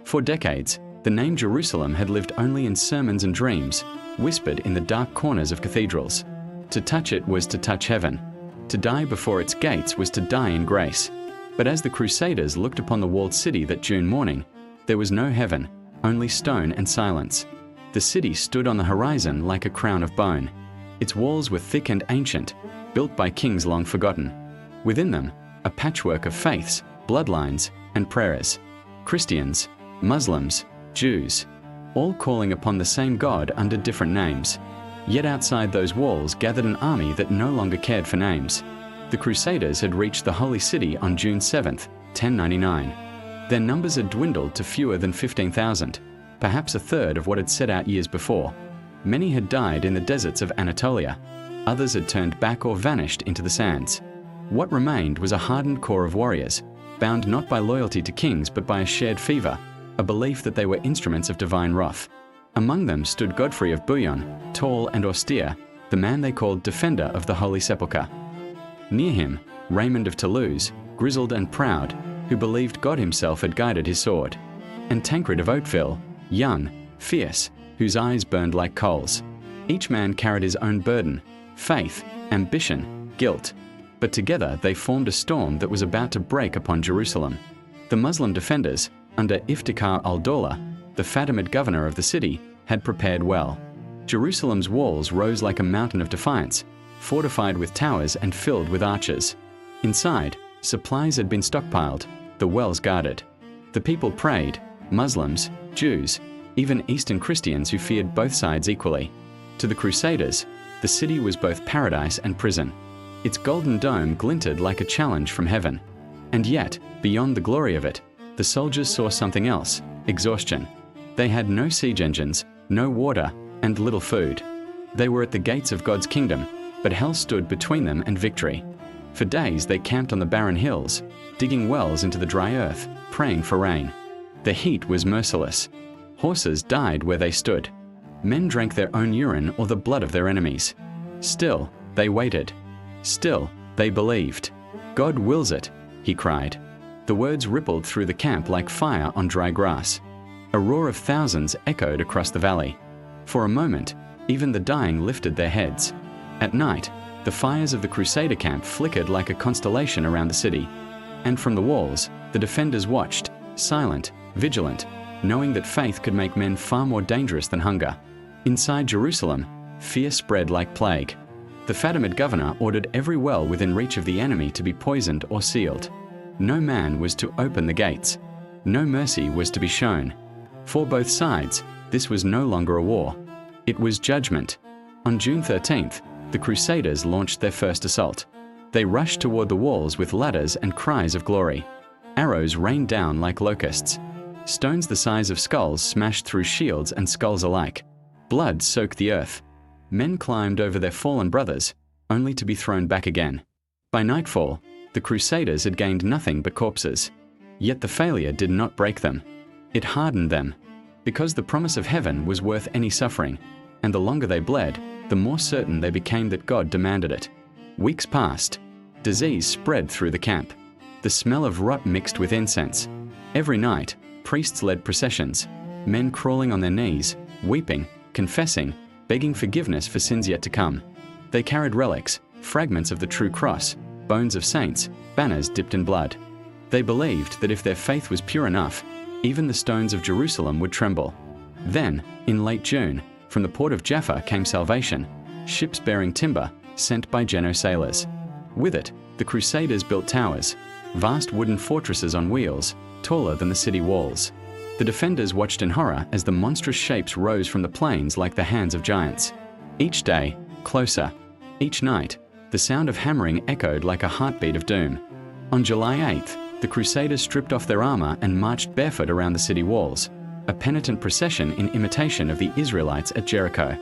For decades, the name Jerusalem had lived only in sermons and dreams, whispered in the dark corners of cathedrals. To touch it was to touch heaven. To die before its gates was to die in grace. But as the Crusaders looked upon the walled city that June morning, there was no heaven, only stone and silence. The city stood on the horizon like a crown of bone. Its walls were thick and ancient, built by kings long forgotten. Within them, a patchwork of faiths, bloodlines, and prayers. Christians, Muslims, Jews, all calling upon the same God under different names. Yet outside those walls gathered an army that no longer cared for names. The Crusaders had reached the Holy City on June 7, 1099. Their numbers had dwindled to fewer than 15,000, perhaps a third of what had set out years before. Many had died in the deserts of Anatolia. Others had turned back or vanished into the sands. What remained was a hardened core of warriors, bound not by loyalty to kings but by a shared fever, a belief that they were instruments of divine wrath. Among them stood Godfrey of Bouillon, tall and austere, the man they called Defender of the Holy Sepulchre. Near him, Raymond of Toulouse, grizzled and proud, who believed God himself had guided his sword, and Tancred of Hauteville, young, fierce, whose eyes burned like coals. Each man carried his own burden, faith, ambition, guilt, but together they formed a storm that was about to break upon Jerusalem. The Muslim defenders, under Iftikhar al-Dawla, the Fatimid governor of the city, had prepared well. Jerusalem's walls rose like a mountain of defiance, fortified with towers and filled with archers. Inside, supplies had been stockpiled, the wells guarded. The people prayed, Muslims, Jews, even Eastern Christians who feared both sides equally. To the Crusaders, the city was both paradise and prison. Its golden dome glinted like a challenge from heaven. And yet, beyond the glory of it, the soldiers saw something else: exhaustion. They had no siege engines, no water, and little food. They were at the gates of God's kingdom, but hell stood between them and victory. For days they camped on the barren hills, digging wells into the dry earth, praying for rain. The heat was merciless. Horses died where they stood. Men drank their own urine or the blood of their enemies. Still, they waited. Still, they believed. God wills it, he cried. The words rippled through the camp like fire on dry grass. A roar of thousands echoed across the valley. For a moment, even the dying lifted their heads. At night, the fires of the Crusader camp flickered like a constellation around the city. And from the walls, the defenders watched, silent, vigilant, knowing that faith could make men far more dangerous than hunger. Inside Jerusalem, fear spread like plague. The Fatimid governor ordered every well within reach of the enemy to be poisoned or sealed. No man was to open the gates. No mercy was to be shown. For both sides, this was no longer a war. It was judgment. On June 13th, the Crusaders launched their first assault. They rushed toward the walls with ladders and cries of glory. Arrows rained down like locusts. Stones the size of skulls smashed through shields and skulls alike. Blood soaked the earth. Men climbed over their fallen brothers, only to be thrown back again. By nightfall, the Crusaders had gained nothing but corpses. Yet the failure did not break them. It hardened them, because the promise of heaven was worth any suffering, and the longer they bled, the more certain they became that God demanded it. Weeks passed. Disease spread through the camp. The smell of rot mixed with incense. Every night, priests led processions, men crawling on their knees, weeping, confessing, begging forgiveness for sins yet to come. They carried relics, fragments of the true cross, bones of saints, banners dipped in blood. They believed that if their faith was pure enough, even the stones of Jerusalem would tremble. Then, in late June, from the port of Jaffa came salvation, ships bearing timber, sent by Genoa sailors. With it, the crusaders built towers, vast wooden fortresses on wheels, taller than the city walls. The defenders watched in horror as the monstrous shapes rose from the plains like the hands of giants. Each day, closer. Each night, the sound of hammering echoed like a heartbeat of doom. On July 8th, the crusaders stripped off their armor and marched barefoot around the city walls, a penitent procession in imitation of the Israelites at Jericho.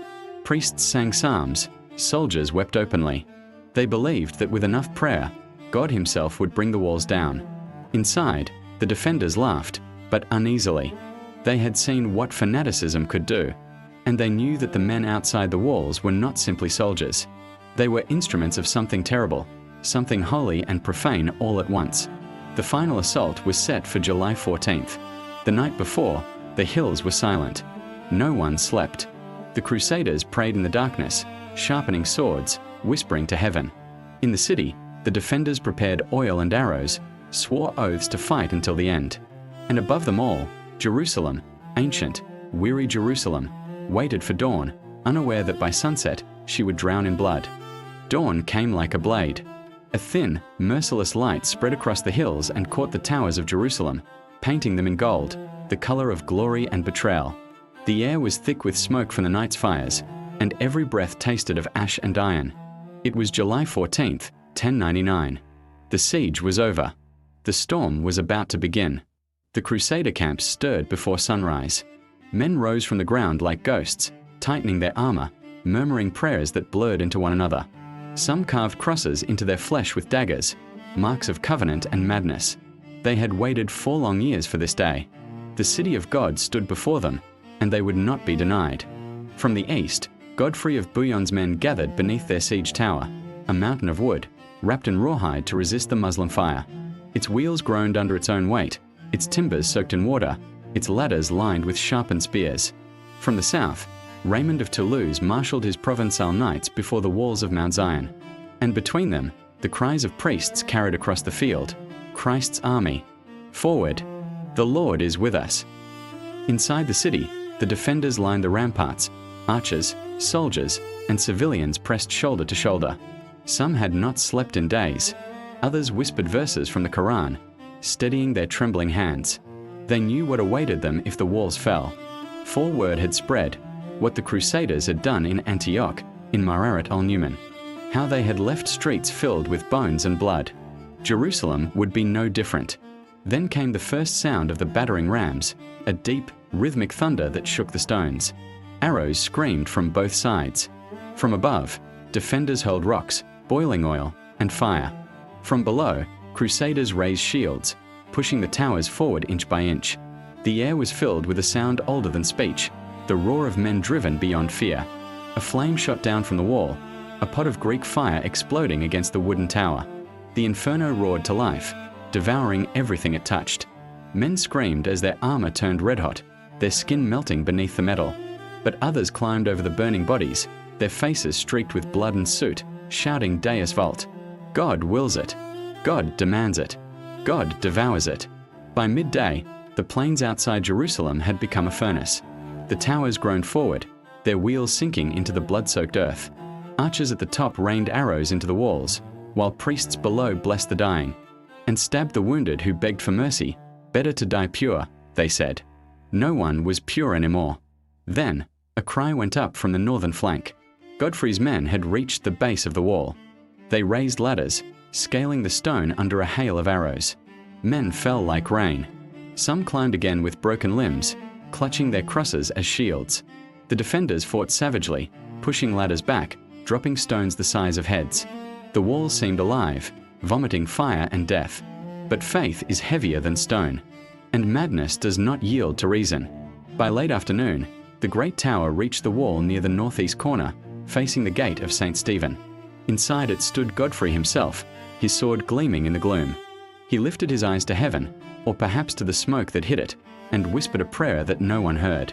Priests sang psalms, soldiers wept openly. They believed that with enough prayer, God himself would bring the walls down. Inside, the defenders laughed, but uneasily. They had seen what fanaticism could do, and they knew that the men outside the walls were not simply soldiers. They were instruments of something terrible, something holy and profane all at once. The final assault was set for July 14th. The night before, the hills were silent. No one slept. The crusaders prayed in the darkness, sharpening swords, whispering to heaven. In the city, the defenders prepared oil and arrows, swore oaths to fight until the end. And above them all, Jerusalem, ancient, weary Jerusalem, waited for dawn, unaware that by sunset she would drown in blood. Dawn came like a blade. A thin, merciless light spread across the hills and caught the towers of Jerusalem, painting them in gold, the color of glory and betrayal. The air was thick with smoke from the night's fires, and every breath tasted of ash and iron. It was July 14th, 1099. The siege was over. The storm was about to begin. The crusader camps stirred before sunrise. Men rose from the ground like ghosts, tightening their armor, murmuring prayers that blurred into one another. Some carved crosses into their flesh with daggers, marks of covenant and madness. They had waited 4 long years for this day. The city of God stood before them, and they would not be denied. From the east, Godfrey of Bouillon's men gathered beneath their siege tower, a mountain of wood, wrapped in rawhide to resist the Muslim fire. Its wheels groaned under its own weight, its timbers soaked in water, its ladders lined with sharpened spears. From the south, Raymond of Toulouse marshaled his Provençal knights before the walls of Mount Zion. And between them, the cries of priests carried across the field, Christ's army. Forward! The Lord is with us. Inside the city, the defenders lined the ramparts. Archers, soldiers, and civilians pressed shoulder to shoulder. Some had not slept in days. Others whispered verses from the Quran, steadying their trembling hands. They knew what awaited them if the walls fell. For word had spread, what the Crusaders had done in Antioch, in Ma'arat al-Numan, how they had left streets filled with bones and blood. Jerusalem would be no different. Then came the first sound of the battering rams, a deep, rhythmic thunder that shook the stones. Arrows screamed from both sides. From above, defenders hurled rocks, boiling oil, and fire. From below, Crusaders raised shields, pushing the towers forward inch by inch. The air was filled with a sound older than speech, the roar of men driven beyond fear. A flame shot down from the wall, a pot of Greek fire exploding against the wooden tower. The inferno roared to life, devouring everything it touched. Men screamed as their armor turned red-hot, their skin melting beneath the metal. But others climbed over the burning bodies, their faces streaked with blood and soot, shouting Deus Vult. God wills it. God demands it. God devours it. By midday, the plains outside Jerusalem had become a furnace. The towers groaned forward, their wheels sinking into the blood-soaked earth. Archers at the top rained arrows into the walls, while priests below blessed the dying, and stabbed the wounded who begged for mercy. Better to die pure, they said. No one was pure anymore. Then, a cry went up from the northern flank. Godfrey's men had reached the base of the wall. They raised ladders, scaling the stone under a hail of arrows. Men fell like rain. Some climbed again with broken limbs, clutching their crosses as shields. The defenders fought savagely, pushing ladders back, dropping stones the size of heads. The walls seemed alive, vomiting fire and death. But faith is heavier than stone, and madness does not yield to reason. By late afternoon, the great tower reached the wall near the northeast corner, facing the gate of St. Stephen. Inside it stood Godfrey himself, his sword gleaming in the gloom. He lifted his eyes to heaven, or perhaps to the smoke that hid it, and whispered a prayer that no one heard.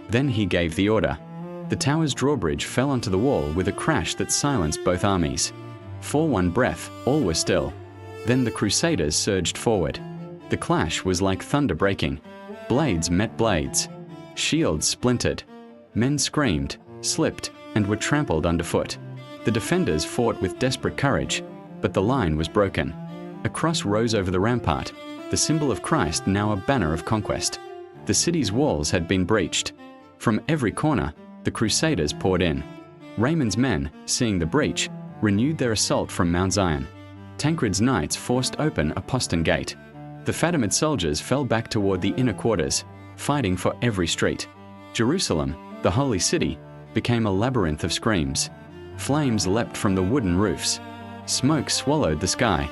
Then he gave the order. The tower's drawbridge fell onto the wall with a crash that silenced both armies. For one breath, all were still. Then the crusaders surged forward. The clash was like thunder breaking. Blades met blades. Shields splintered. Men screamed, slipped, and were trampled underfoot. The defenders fought with desperate courage, but the line was broken. A cross rose over the rampart, the symbol of Christ, now a banner of conquest. The city's walls had been breached. From every corner, the crusaders poured in. Raymond's men, seeing the breach, renewed their assault from Mount Zion. Tancred's knights forced open a postern gate. The Fatimid soldiers fell back toward the inner quarters, fighting for every street. Jerusalem, the holy city, became a labyrinth of screams. Flames leapt from the wooden roofs. Smoke swallowed the sky.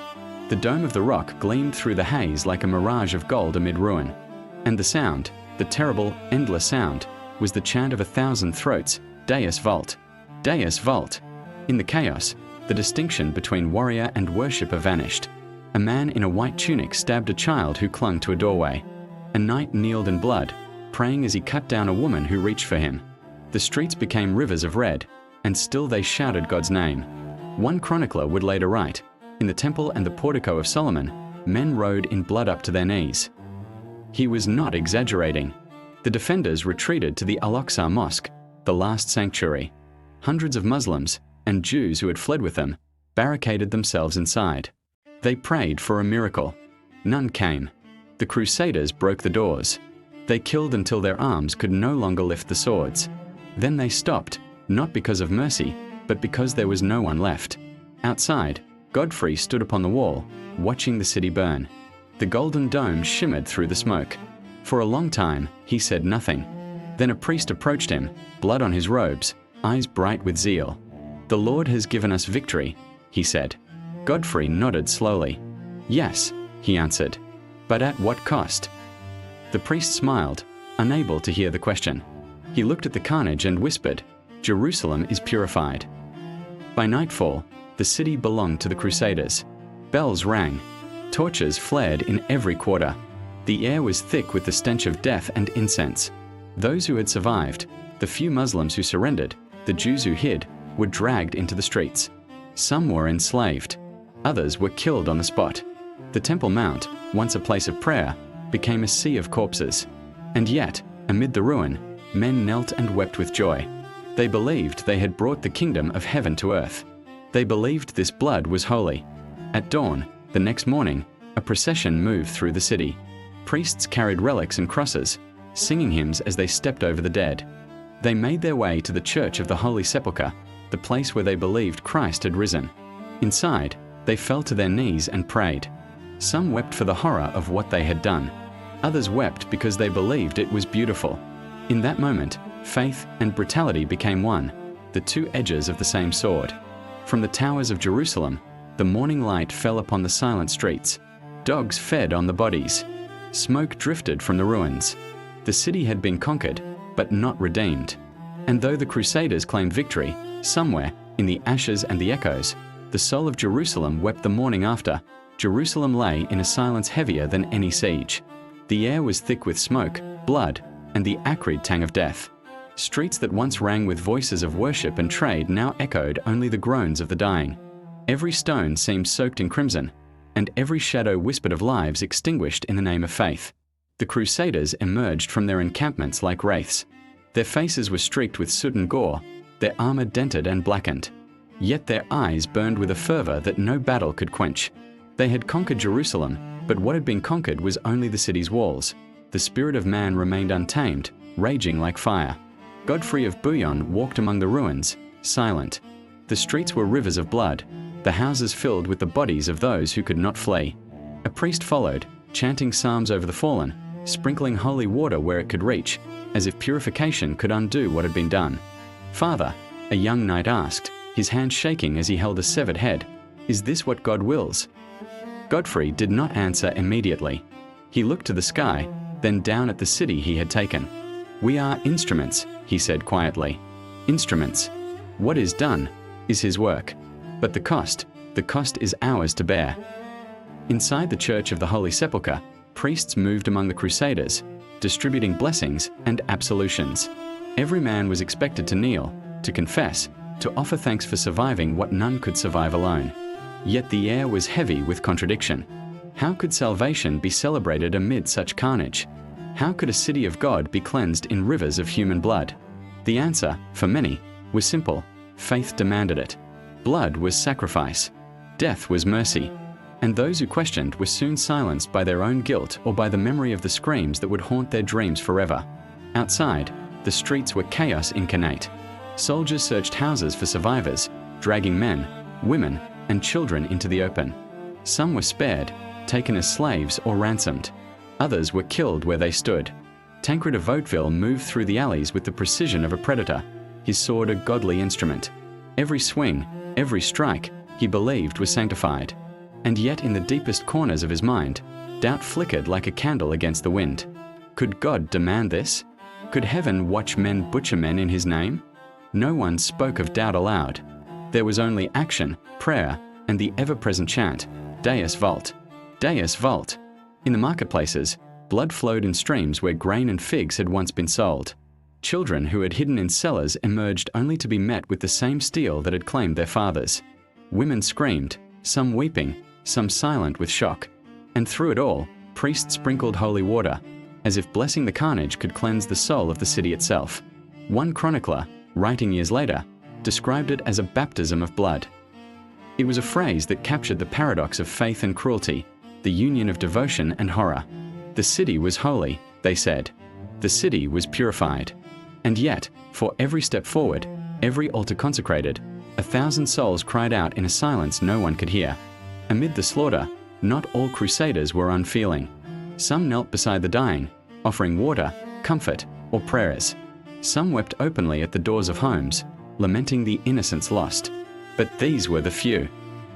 The dome of the rock gleamed through the haze like a mirage of gold amid ruin. And the sound, the terrible, endless sound, was the chant of 1,000 throats, Deus Vult. Deus Vult. In the chaos, the distinction between warrior and worshipper vanished. A man in a white tunic stabbed a child who clung to a doorway. A knight kneeled in blood, praying as he cut down a woman who reached for him. The streets became rivers of red, and still they shouted God's name. One chronicler would later write, "In the temple and the portico of Solomon, men rode in blood up to their knees." He was not exaggerating. The defenders retreated to the Al-Aqsa Mosque, the last sanctuary. Hundreds of Muslims, and Jews who had fled with them, barricaded themselves inside. They prayed for a miracle. None came. The crusaders broke the doors. They killed until their arms could no longer lift the swords. Then they stopped, not because of mercy, but because there was no one left. Outside, Godfrey stood upon the wall, watching the city burn. The golden dome shimmered through the smoke. For a long time, he said nothing. Then a priest approached him, blood on his robes, eyes bright with zeal. "The Lord has given us victory," he said. Godfrey nodded slowly. "Yes," he answered. "But at what cost?" The priest smiled, unable to hear the question. He looked at the carnage and whispered, "Jerusalem is purified." By nightfall, the city belonged to the crusaders. Bells rang. Torches flared in every quarter. The air was thick with the stench of death and incense. Those who had survived, the few Muslims who surrendered, the Jews who hid, were dragged into the streets. Some were enslaved. Others were killed on the spot. The Temple Mount, once a place of prayer, became a sea of corpses. And yet, amid the ruin, men knelt and wept with joy. They believed they had brought the kingdom of heaven to earth. They believed this blood was holy. At dawn, the next morning, a procession moved through the city. Priests carried relics and crosses, singing hymns as they stepped over the dead. They made their way to the Church of the Holy Sepulchre, the place where they believed Christ had risen. Inside, they fell to their knees and prayed. Some wept for the horror of what they had done. Others wept because they believed it was beautiful. In that moment, faith and brutality became one, the two edges of the same sword. From the towers of Jerusalem, the morning light fell upon the silent streets. Dogs fed on the bodies. Smoke drifted from the ruins. The city had been conquered, but not redeemed. And though the Crusaders claimed victory, somewhere, in the ashes and the echoes, the soul of Jerusalem wept the morning after. Jerusalem lay in a silence heavier than any siege. The air was thick with smoke, blood, and the acrid tang of death. Streets that once rang with voices of worship and trade now echoed only the groans of the dying. Every stone seemed soaked in crimson, and every shadow whispered of lives extinguished in the name of faith. The Crusaders emerged from their encampments like wraiths. Their faces were streaked with soot and gore, their armor dented and blackened. Yet their eyes burned with a fervor that no battle could quench. They had conquered Jerusalem, but what had been conquered was only the city's walls. The spirit of man remained untamed, raging like fire. Godfrey of Bouillon walked among the ruins, silent. The streets were rivers of blood, the houses filled with the bodies of those who could not flee. A priest followed, chanting psalms over the fallen, sprinkling holy water where it could reach, as if purification could undo what had been done. "Father," a young knight asked, his hand shaking as he held a severed head, "is this what God wills?" Godfrey did not answer immediately. He looked to the sky, then down at the city he had taken. "We are instruments," he said quietly. "Instruments. What is done is his work. But the cost is ours to bear." Inside the Church of the Holy Sepulchre, priests moved among the Crusaders, distributing blessings and absolutions. Every man was expected to kneel, to confess, to offer thanks for surviving what none could survive alone. Yet the air was heavy with contradiction. How could salvation be celebrated amid such carnage? How could a city of God be cleansed in rivers of human blood? The answer, for many, was simple. Faith demanded it. Blood was sacrifice. Death was mercy. And those who questioned were soon silenced by their own guilt or by the memory of the screams that would haunt their dreams forever. Outside, the streets were chaos incarnate. Soldiers searched houses for survivors, dragging men, women, and children into the open. Some were spared, taken as slaves or ransomed. Others were killed where they stood. Tancred of Vaudeville moved through the alleys with the precision of a predator, his sword a godly instrument. Every swing, every strike, he believed was sanctified. And yet in the deepest corners of his mind, doubt flickered like a candle against the wind. Could God demand this? Could heaven watch men butcher men in his name? No one spoke of doubt aloud. There was only action, prayer, and the ever-present chant, Deus Vult. Deus Vult. In the marketplaces, blood flowed in streams where grain and figs had once been sold. Children who had hidden in cellars emerged only to be met with the same steel that had claimed their fathers. Women screamed, some weeping, some silent with shock. And through it all, priests sprinkled holy water, as if blessing the carnage could cleanse the soul of the city itself. One chronicler, writing years later, described it as a baptism of blood. It was a phrase that captured the paradox of faith and cruelty, the union of devotion and horror. The city was holy, they said. The city was purified. And yet, for every step forward, every altar consecrated, 1,000 souls cried out in a silence no one could hear. Amid the slaughter, not all crusaders were unfeeling. Some knelt beside the dying, offering water, comfort, or prayers. Some wept openly at the doors of homes, lamenting the innocents lost. But these were the few.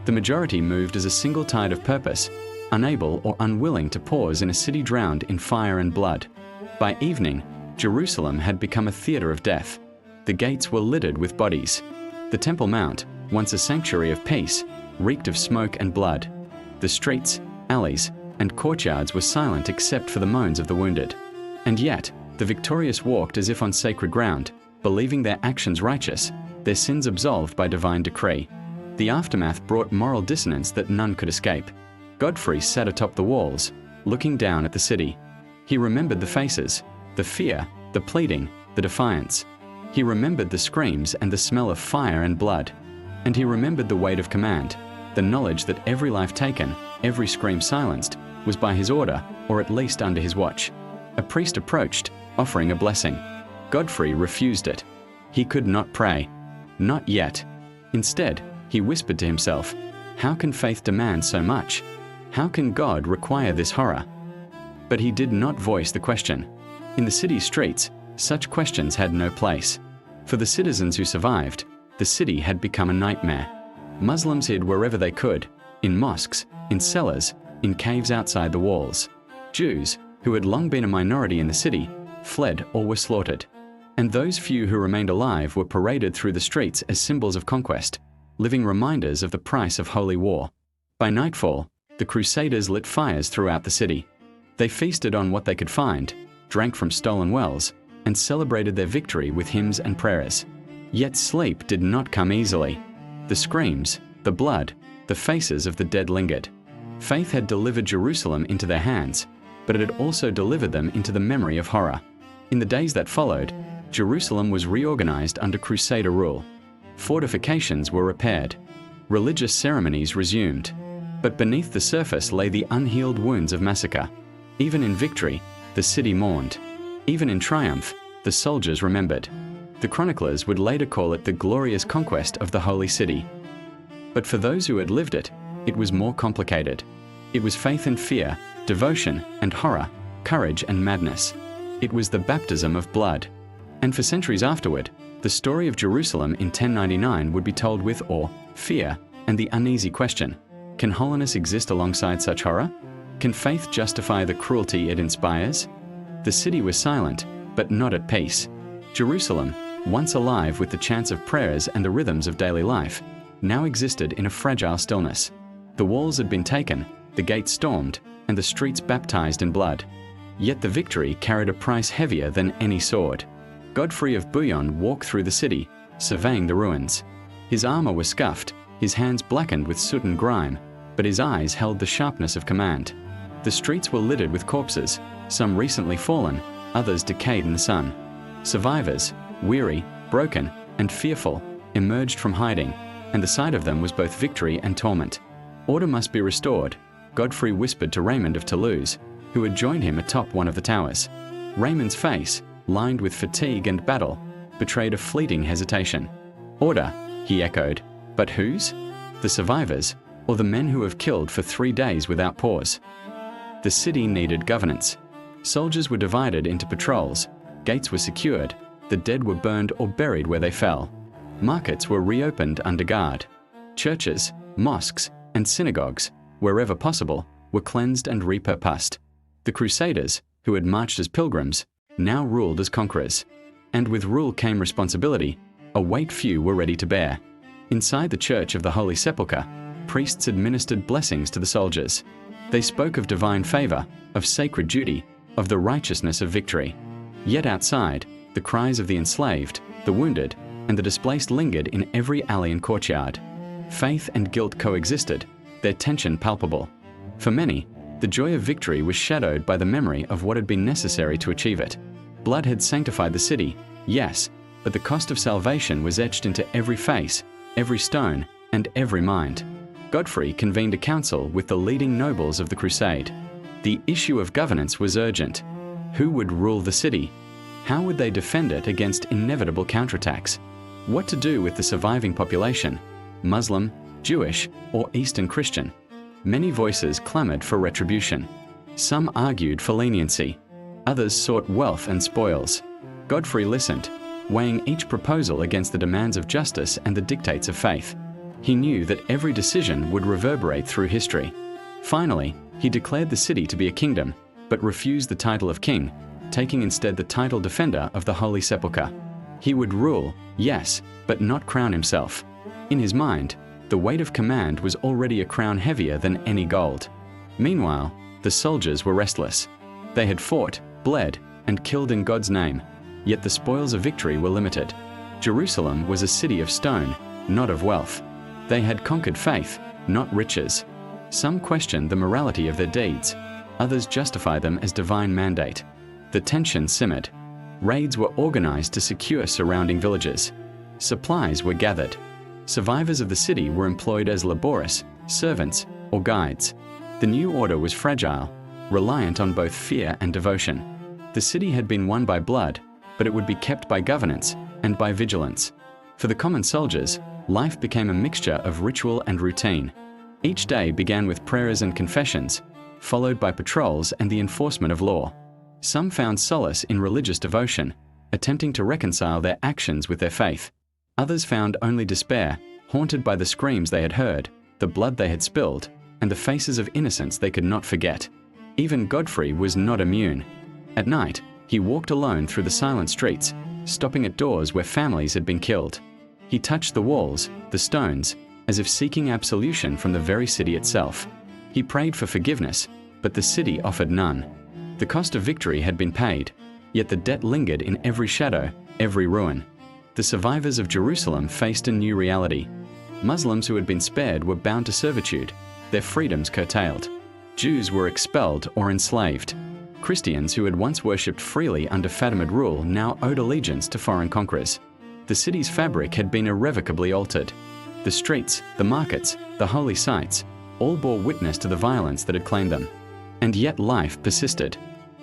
The majority moved as a single tide of purpose, unable or unwilling to pause in a city drowned in fire and blood. By evening, Jerusalem had become a theater of death. The gates were littered with bodies. The Temple Mount, once a sanctuary of peace, reeked of smoke and blood. The streets, alleys, and courtyards were silent except for the moans of the wounded. And yet, the victorious walked as if on sacred ground, believing their actions righteous, their sins absolved by divine decree. The aftermath brought moral dissonance that none could escape. Godfrey sat atop the walls, looking down at the city. He remembered the faces, the fear, the pleading, the defiance. He remembered the screams and the smell of fire and blood. And he remembered the weight of command, the knowledge that every life taken, every scream silenced, was by his order, or at least under his watch. A priest approached, offering a blessing. Godfrey refused it. He could not pray. Not yet. Instead, he whispered to himself, "How can faith demand so much? How can God require this horror?" But he did not voice the question. In the city streets, such questions had no place. For the citizens who survived, the city had become a nightmare. Muslims hid wherever they could, in mosques, in cellars, in caves outside the walls. Jews, who had long been a minority in the city, fled or were slaughtered. And those few who remained alive were paraded through the streets as symbols of conquest, living reminders of the price of holy war. By nightfall, the crusaders lit fires throughout the city. They feasted on what they could find, drank from stolen wells, and celebrated their victory with hymns and prayers. Yet sleep did not come easily. The screams, the blood, the faces of the dead lingered. Faith had delivered Jerusalem into their hands, but it had also delivered them into the memory of horror. In the days that followed, Jerusalem was reorganized under crusader rule. Fortifications were repaired. Religious ceremonies resumed. But beneath the surface lay the unhealed wounds of massacre. Even in victory, the city mourned. Even in triumph, the soldiers remembered. The chroniclers would later call it the glorious conquest of the holy city. But for those who had lived it, it was more complicated. It was faith and fear, devotion and horror, courage and madness. It was the baptism of blood. And for centuries afterward, the story of Jerusalem in 1099 would be told with awe, fear, and the uneasy question, can holiness exist alongside such horror? Can faith justify the cruelty it inspires? The city was silent, but not at peace. Jerusalem, once alive with the chants of prayers and the rhythms of daily life, now existed in a fragile stillness. The walls had been taken, the gates stormed, and the streets baptized in blood. Yet the victory carried a price heavier than any sword. Godfrey of Bouillon walked through the city, surveying the ruins. His armor was scuffed, his hands blackened with soot and grime, but his eyes held the sharpness of command. The streets were littered with corpses, some recently fallen, others decayed in the sun. Survivors, weary, broken, and fearful, emerged from hiding, and the sight of them was both victory and torment. Order must be restored, Godfrey whispered to Raymond of Toulouse, who had joined him atop one of the towers. Raymond's face, lined with fatigue and battle, betrayed a fleeting hesitation. Order, he echoed, but whose? The survivors, or the men who have killed for 3 days without pause? The city needed governance. Soldiers were divided into patrols, gates were secured, the dead were burned or buried where they fell. Markets were reopened under guard. Churches, mosques, and synagogues, wherever possible, were cleansed and repurposed. The crusaders, who had marched as pilgrims, now ruled as conquerors. And with rule came responsibility, a weight few were ready to bear. Inside the Church of the Holy Sepulchre, priests administered blessings to the soldiers. They spoke of divine favor, of sacred duty, of the righteousness of victory. Yet outside, the cries of the enslaved, the wounded, and the displaced lingered in every alley and courtyard. Faith and guilt coexisted, their tension palpable. For many, the joy of victory was shadowed by the memory of what had been necessary to achieve it. Blood had sanctified the city, yes, but the cost of salvation was etched into every face, every stone, and every mind. Godfrey convened a council with the leading nobles of the crusade. The issue of governance was urgent. Who would rule the city? How would they defend it against inevitable counterattacks? What to do with the surviving population? Muslim, Jewish, or Eastern Christian? Many voices clamored for retribution. Some argued for leniency. Others sought wealth and spoils. Godfrey listened, weighing each proposal against the demands of justice and the dictates of faith. He knew that every decision would reverberate through history. Finally, he declared the city to be a kingdom, but refused the title of king, taking instead the title defender of the Holy Sepulchre. He would rule, yes, but not crown himself. In his mind, the weight of command was already a crown heavier than any gold. Meanwhile, the soldiers were restless. They had fought, bled, and killed in God's name, yet the spoils of victory were limited. Jerusalem was a city of stone, not of wealth. They had conquered faith, not riches. Some questioned the morality of their deeds, others justified them as divine mandate. The tension simmered. Raids were organized to secure surrounding villages. Supplies were gathered. Survivors of the city were employed as laborers, servants, or guides. The new order was fragile, reliant on both fear and devotion. The city had been won by blood, but it would be kept by governance and by vigilance. For the common soldiers, life became a mixture of ritual and routine. Each day began with prayers and confessions, followed by patrols and the enforcement of law. Some found solace in religious devotion, attempting to reconcile their actions with their faith. Others found only despair, haunted by the screams they had heard, the blood they had spilled, and the faces of innocents they could not forget. Even Godfrey was not immune. At night, he walked alone through the silent streets, stopping at doors where families had been killed. He touched the walls, the stones, as if seeking absolution from the very city itself. He prayed for forgiveness, but the city offered none. The cost of victory had been paid, yet the debt lingered in every shadow, every ruin. The survivors of Jerusalem faced a new reality. Muslims who had been spared were bound to servitude, their freedoms curtailed. Jews were expelled or enslaved. Christians who had once worshipped freely under Fatimid rule now owed allegiance to foreign conquerors. The city's fabric had been irrevocably altered. The streets, the markets, the holy sites, all bore witness to the violence that had claimed them. And yet life persisted.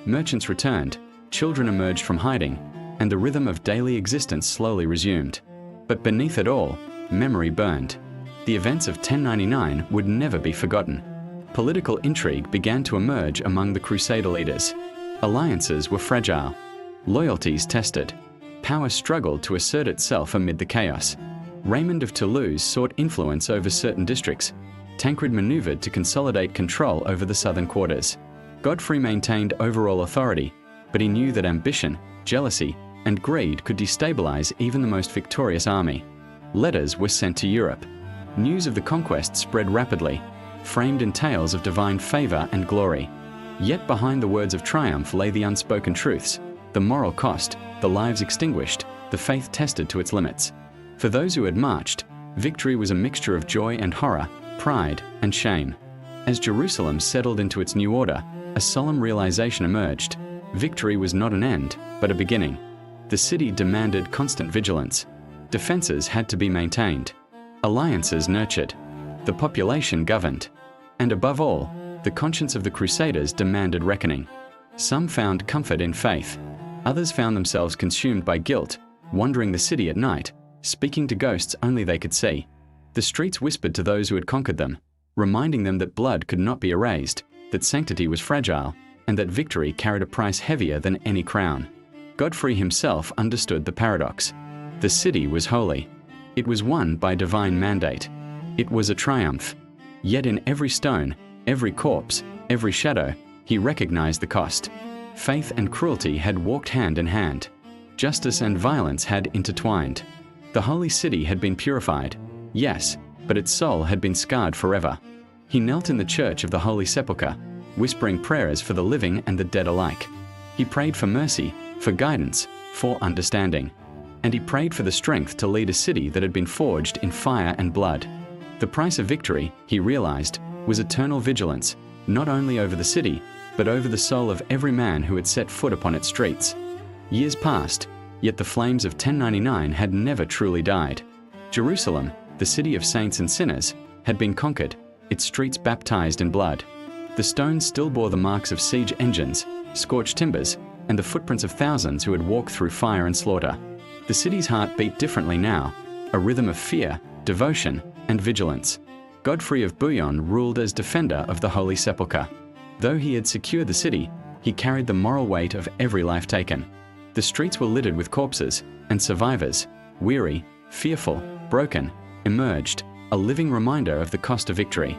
Merchants returned, children emerged from hiding, and the rhythm of daily existence slowly resumed. But beneath it all, memory burned. The events of 1099 would never be forgotten. Political intrigue began to emerge among the Crusader leaders. Alliances were fragile. Loyalties tested. Power struggled to assert itself amid the chaos. Raymond of Toulouse sought influence over certain districts. Tancred maneuvered to consolidate control over the southern quarters. Godfrey maintained overall authority, but he knew that ambition, jealousy, and greed could destabilize even the most victorious army. Letters were sent to Europe. News of the conquest spread rapidly, framed in tales of divine favor and glory. Yet behind the words of triumph lay the unspoken truths. The moral cost, the lives extinguished, the faith tested to its limits. For those who had marched, victory was a mixture of joy and horror, pride and shame. As Jerusalem settled into its new order, a solemn realization emerged. Victory was not an end, but a beginning. The city demanded constant vigilance. Defenses had to be maintained. Alliances nurtured. The population governed. And above all, the conscience of the crusaders demanded reckoning. Some found comfort in faith. Others found themselves consumed by guilt, wandering the city at night, speaking to ghosts only they could see. The streets whispered to those who had conquered them, reminding them that blood could not be erased, that sanctity was fragile, and that victory carried a price heavier than any crown. Godfrey himself understood the paradox. The city was holy. It was won by divine mandate. It was a triumph. Yet in every stone, every corpse, every shadow, he recognized the cost. Faith and cruelty had walked hand in hand. Justice and violence had intertwined. The holy city had been purified, yes, but its soul had been scarred forever. He knelt in the church of the Holy Sepulchre, whispering prayers for the living and the dead alike. He prayed for mercy, for guidance, for understanding. And he prayed for the strength to lead a city that had been forged in fire and blood. The price of victory, he realized, was eternal vigilance, not only over the city, but over the soul of every man who had set foot upon its streets. Years passed, yet the flames of 1099 had never truly died. Jerusalem, the city of saints and sinners, had been conquered, its streets baptized in blood. The stones still bore the marks of siege engines, scorched timbers, and the footprints of thousands who had walked through fire and slaughter. The city's heart beat differently now, a rhythm of fear, devotion, and vigilance. Godfrey of Bouillon ruled as defender of the Holy Sepulchre. Though he had secured the city, he carried the moral weight of every life taken. The streets were littered with corpses, and survivors, weary, fearful, broken, emerged, a living reminder of the cost of victory.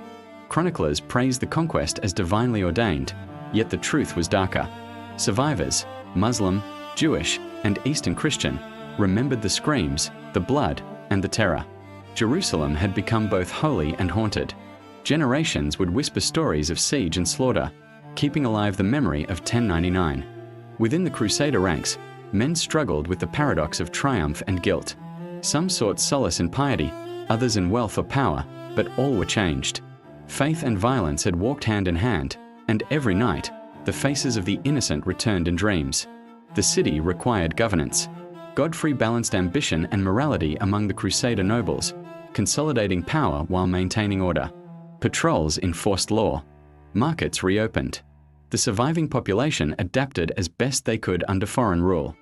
Chroniclers praised the conquest as divinely ordained, yet the truth was darker. Survivors, Muslim, Jewish, and Eastern Christian, remembered the screams, the blood, and the terror. Jerusalem had become both holy and haunted. Generations would whisper stories of siege and slaughter, keeping alive the memory of 1099. Within the crusader ranks, men struggled with the paradox of triumph and guilt. Some sought solace in piety, others in wealth or power, but all were changed. Faith and violence had walked hand in hand, and every night, the faces of the innocent returned in dreams. The city required governance. Godfrey balanced ambition and morality among the crusader nobles, consolidating power while maintaining order. Patrols enforced law. Markets reopened. The surviving population adapted as best they could under foreign rule.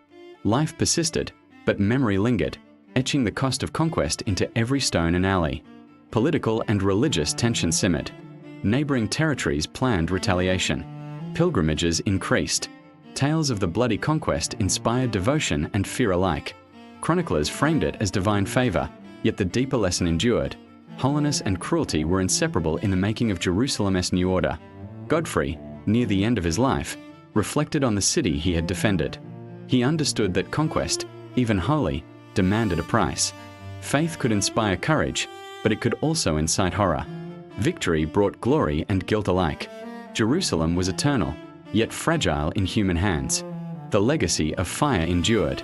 Life persisted, but memory lingered, etching the cost of conquest into every stone and alley. Political and religious tension simmered. Neighboring territories planned retaliation. Pilgrimages increased. Tales of the bloody conquest inspired devotion and fear alike. Chroniclers framed it as divine favor, yet the deeper lesson endured. Holiness and cruelty were inseparable in the making of Jerusalem's new order. Godfrey, near the end of his life, reflected on the city he had defended. He understood that conquest, even holy, demanded a price. Faith could inspire courage, but it could also incite horror. Victory brought glory and guilt alike. Jerusalem was eternal, yet fragile in human hands. The legacy of fire endured.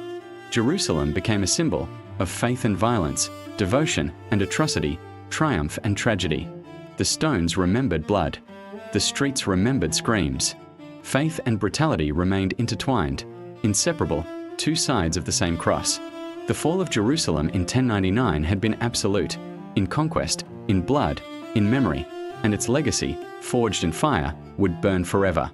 Jerusalem became a symbol of faith and violence, devotion and atrocity, triumph and tragedy. The stones remembered blood. The streets remembered screams. Faith and brutality remained intertwined, inseparable, two sides of the same cross. The fall of Jerusalem in 1099 had been absolute, in conquest, in blood, in memory, and its legacy, forged in fire, would burn forever.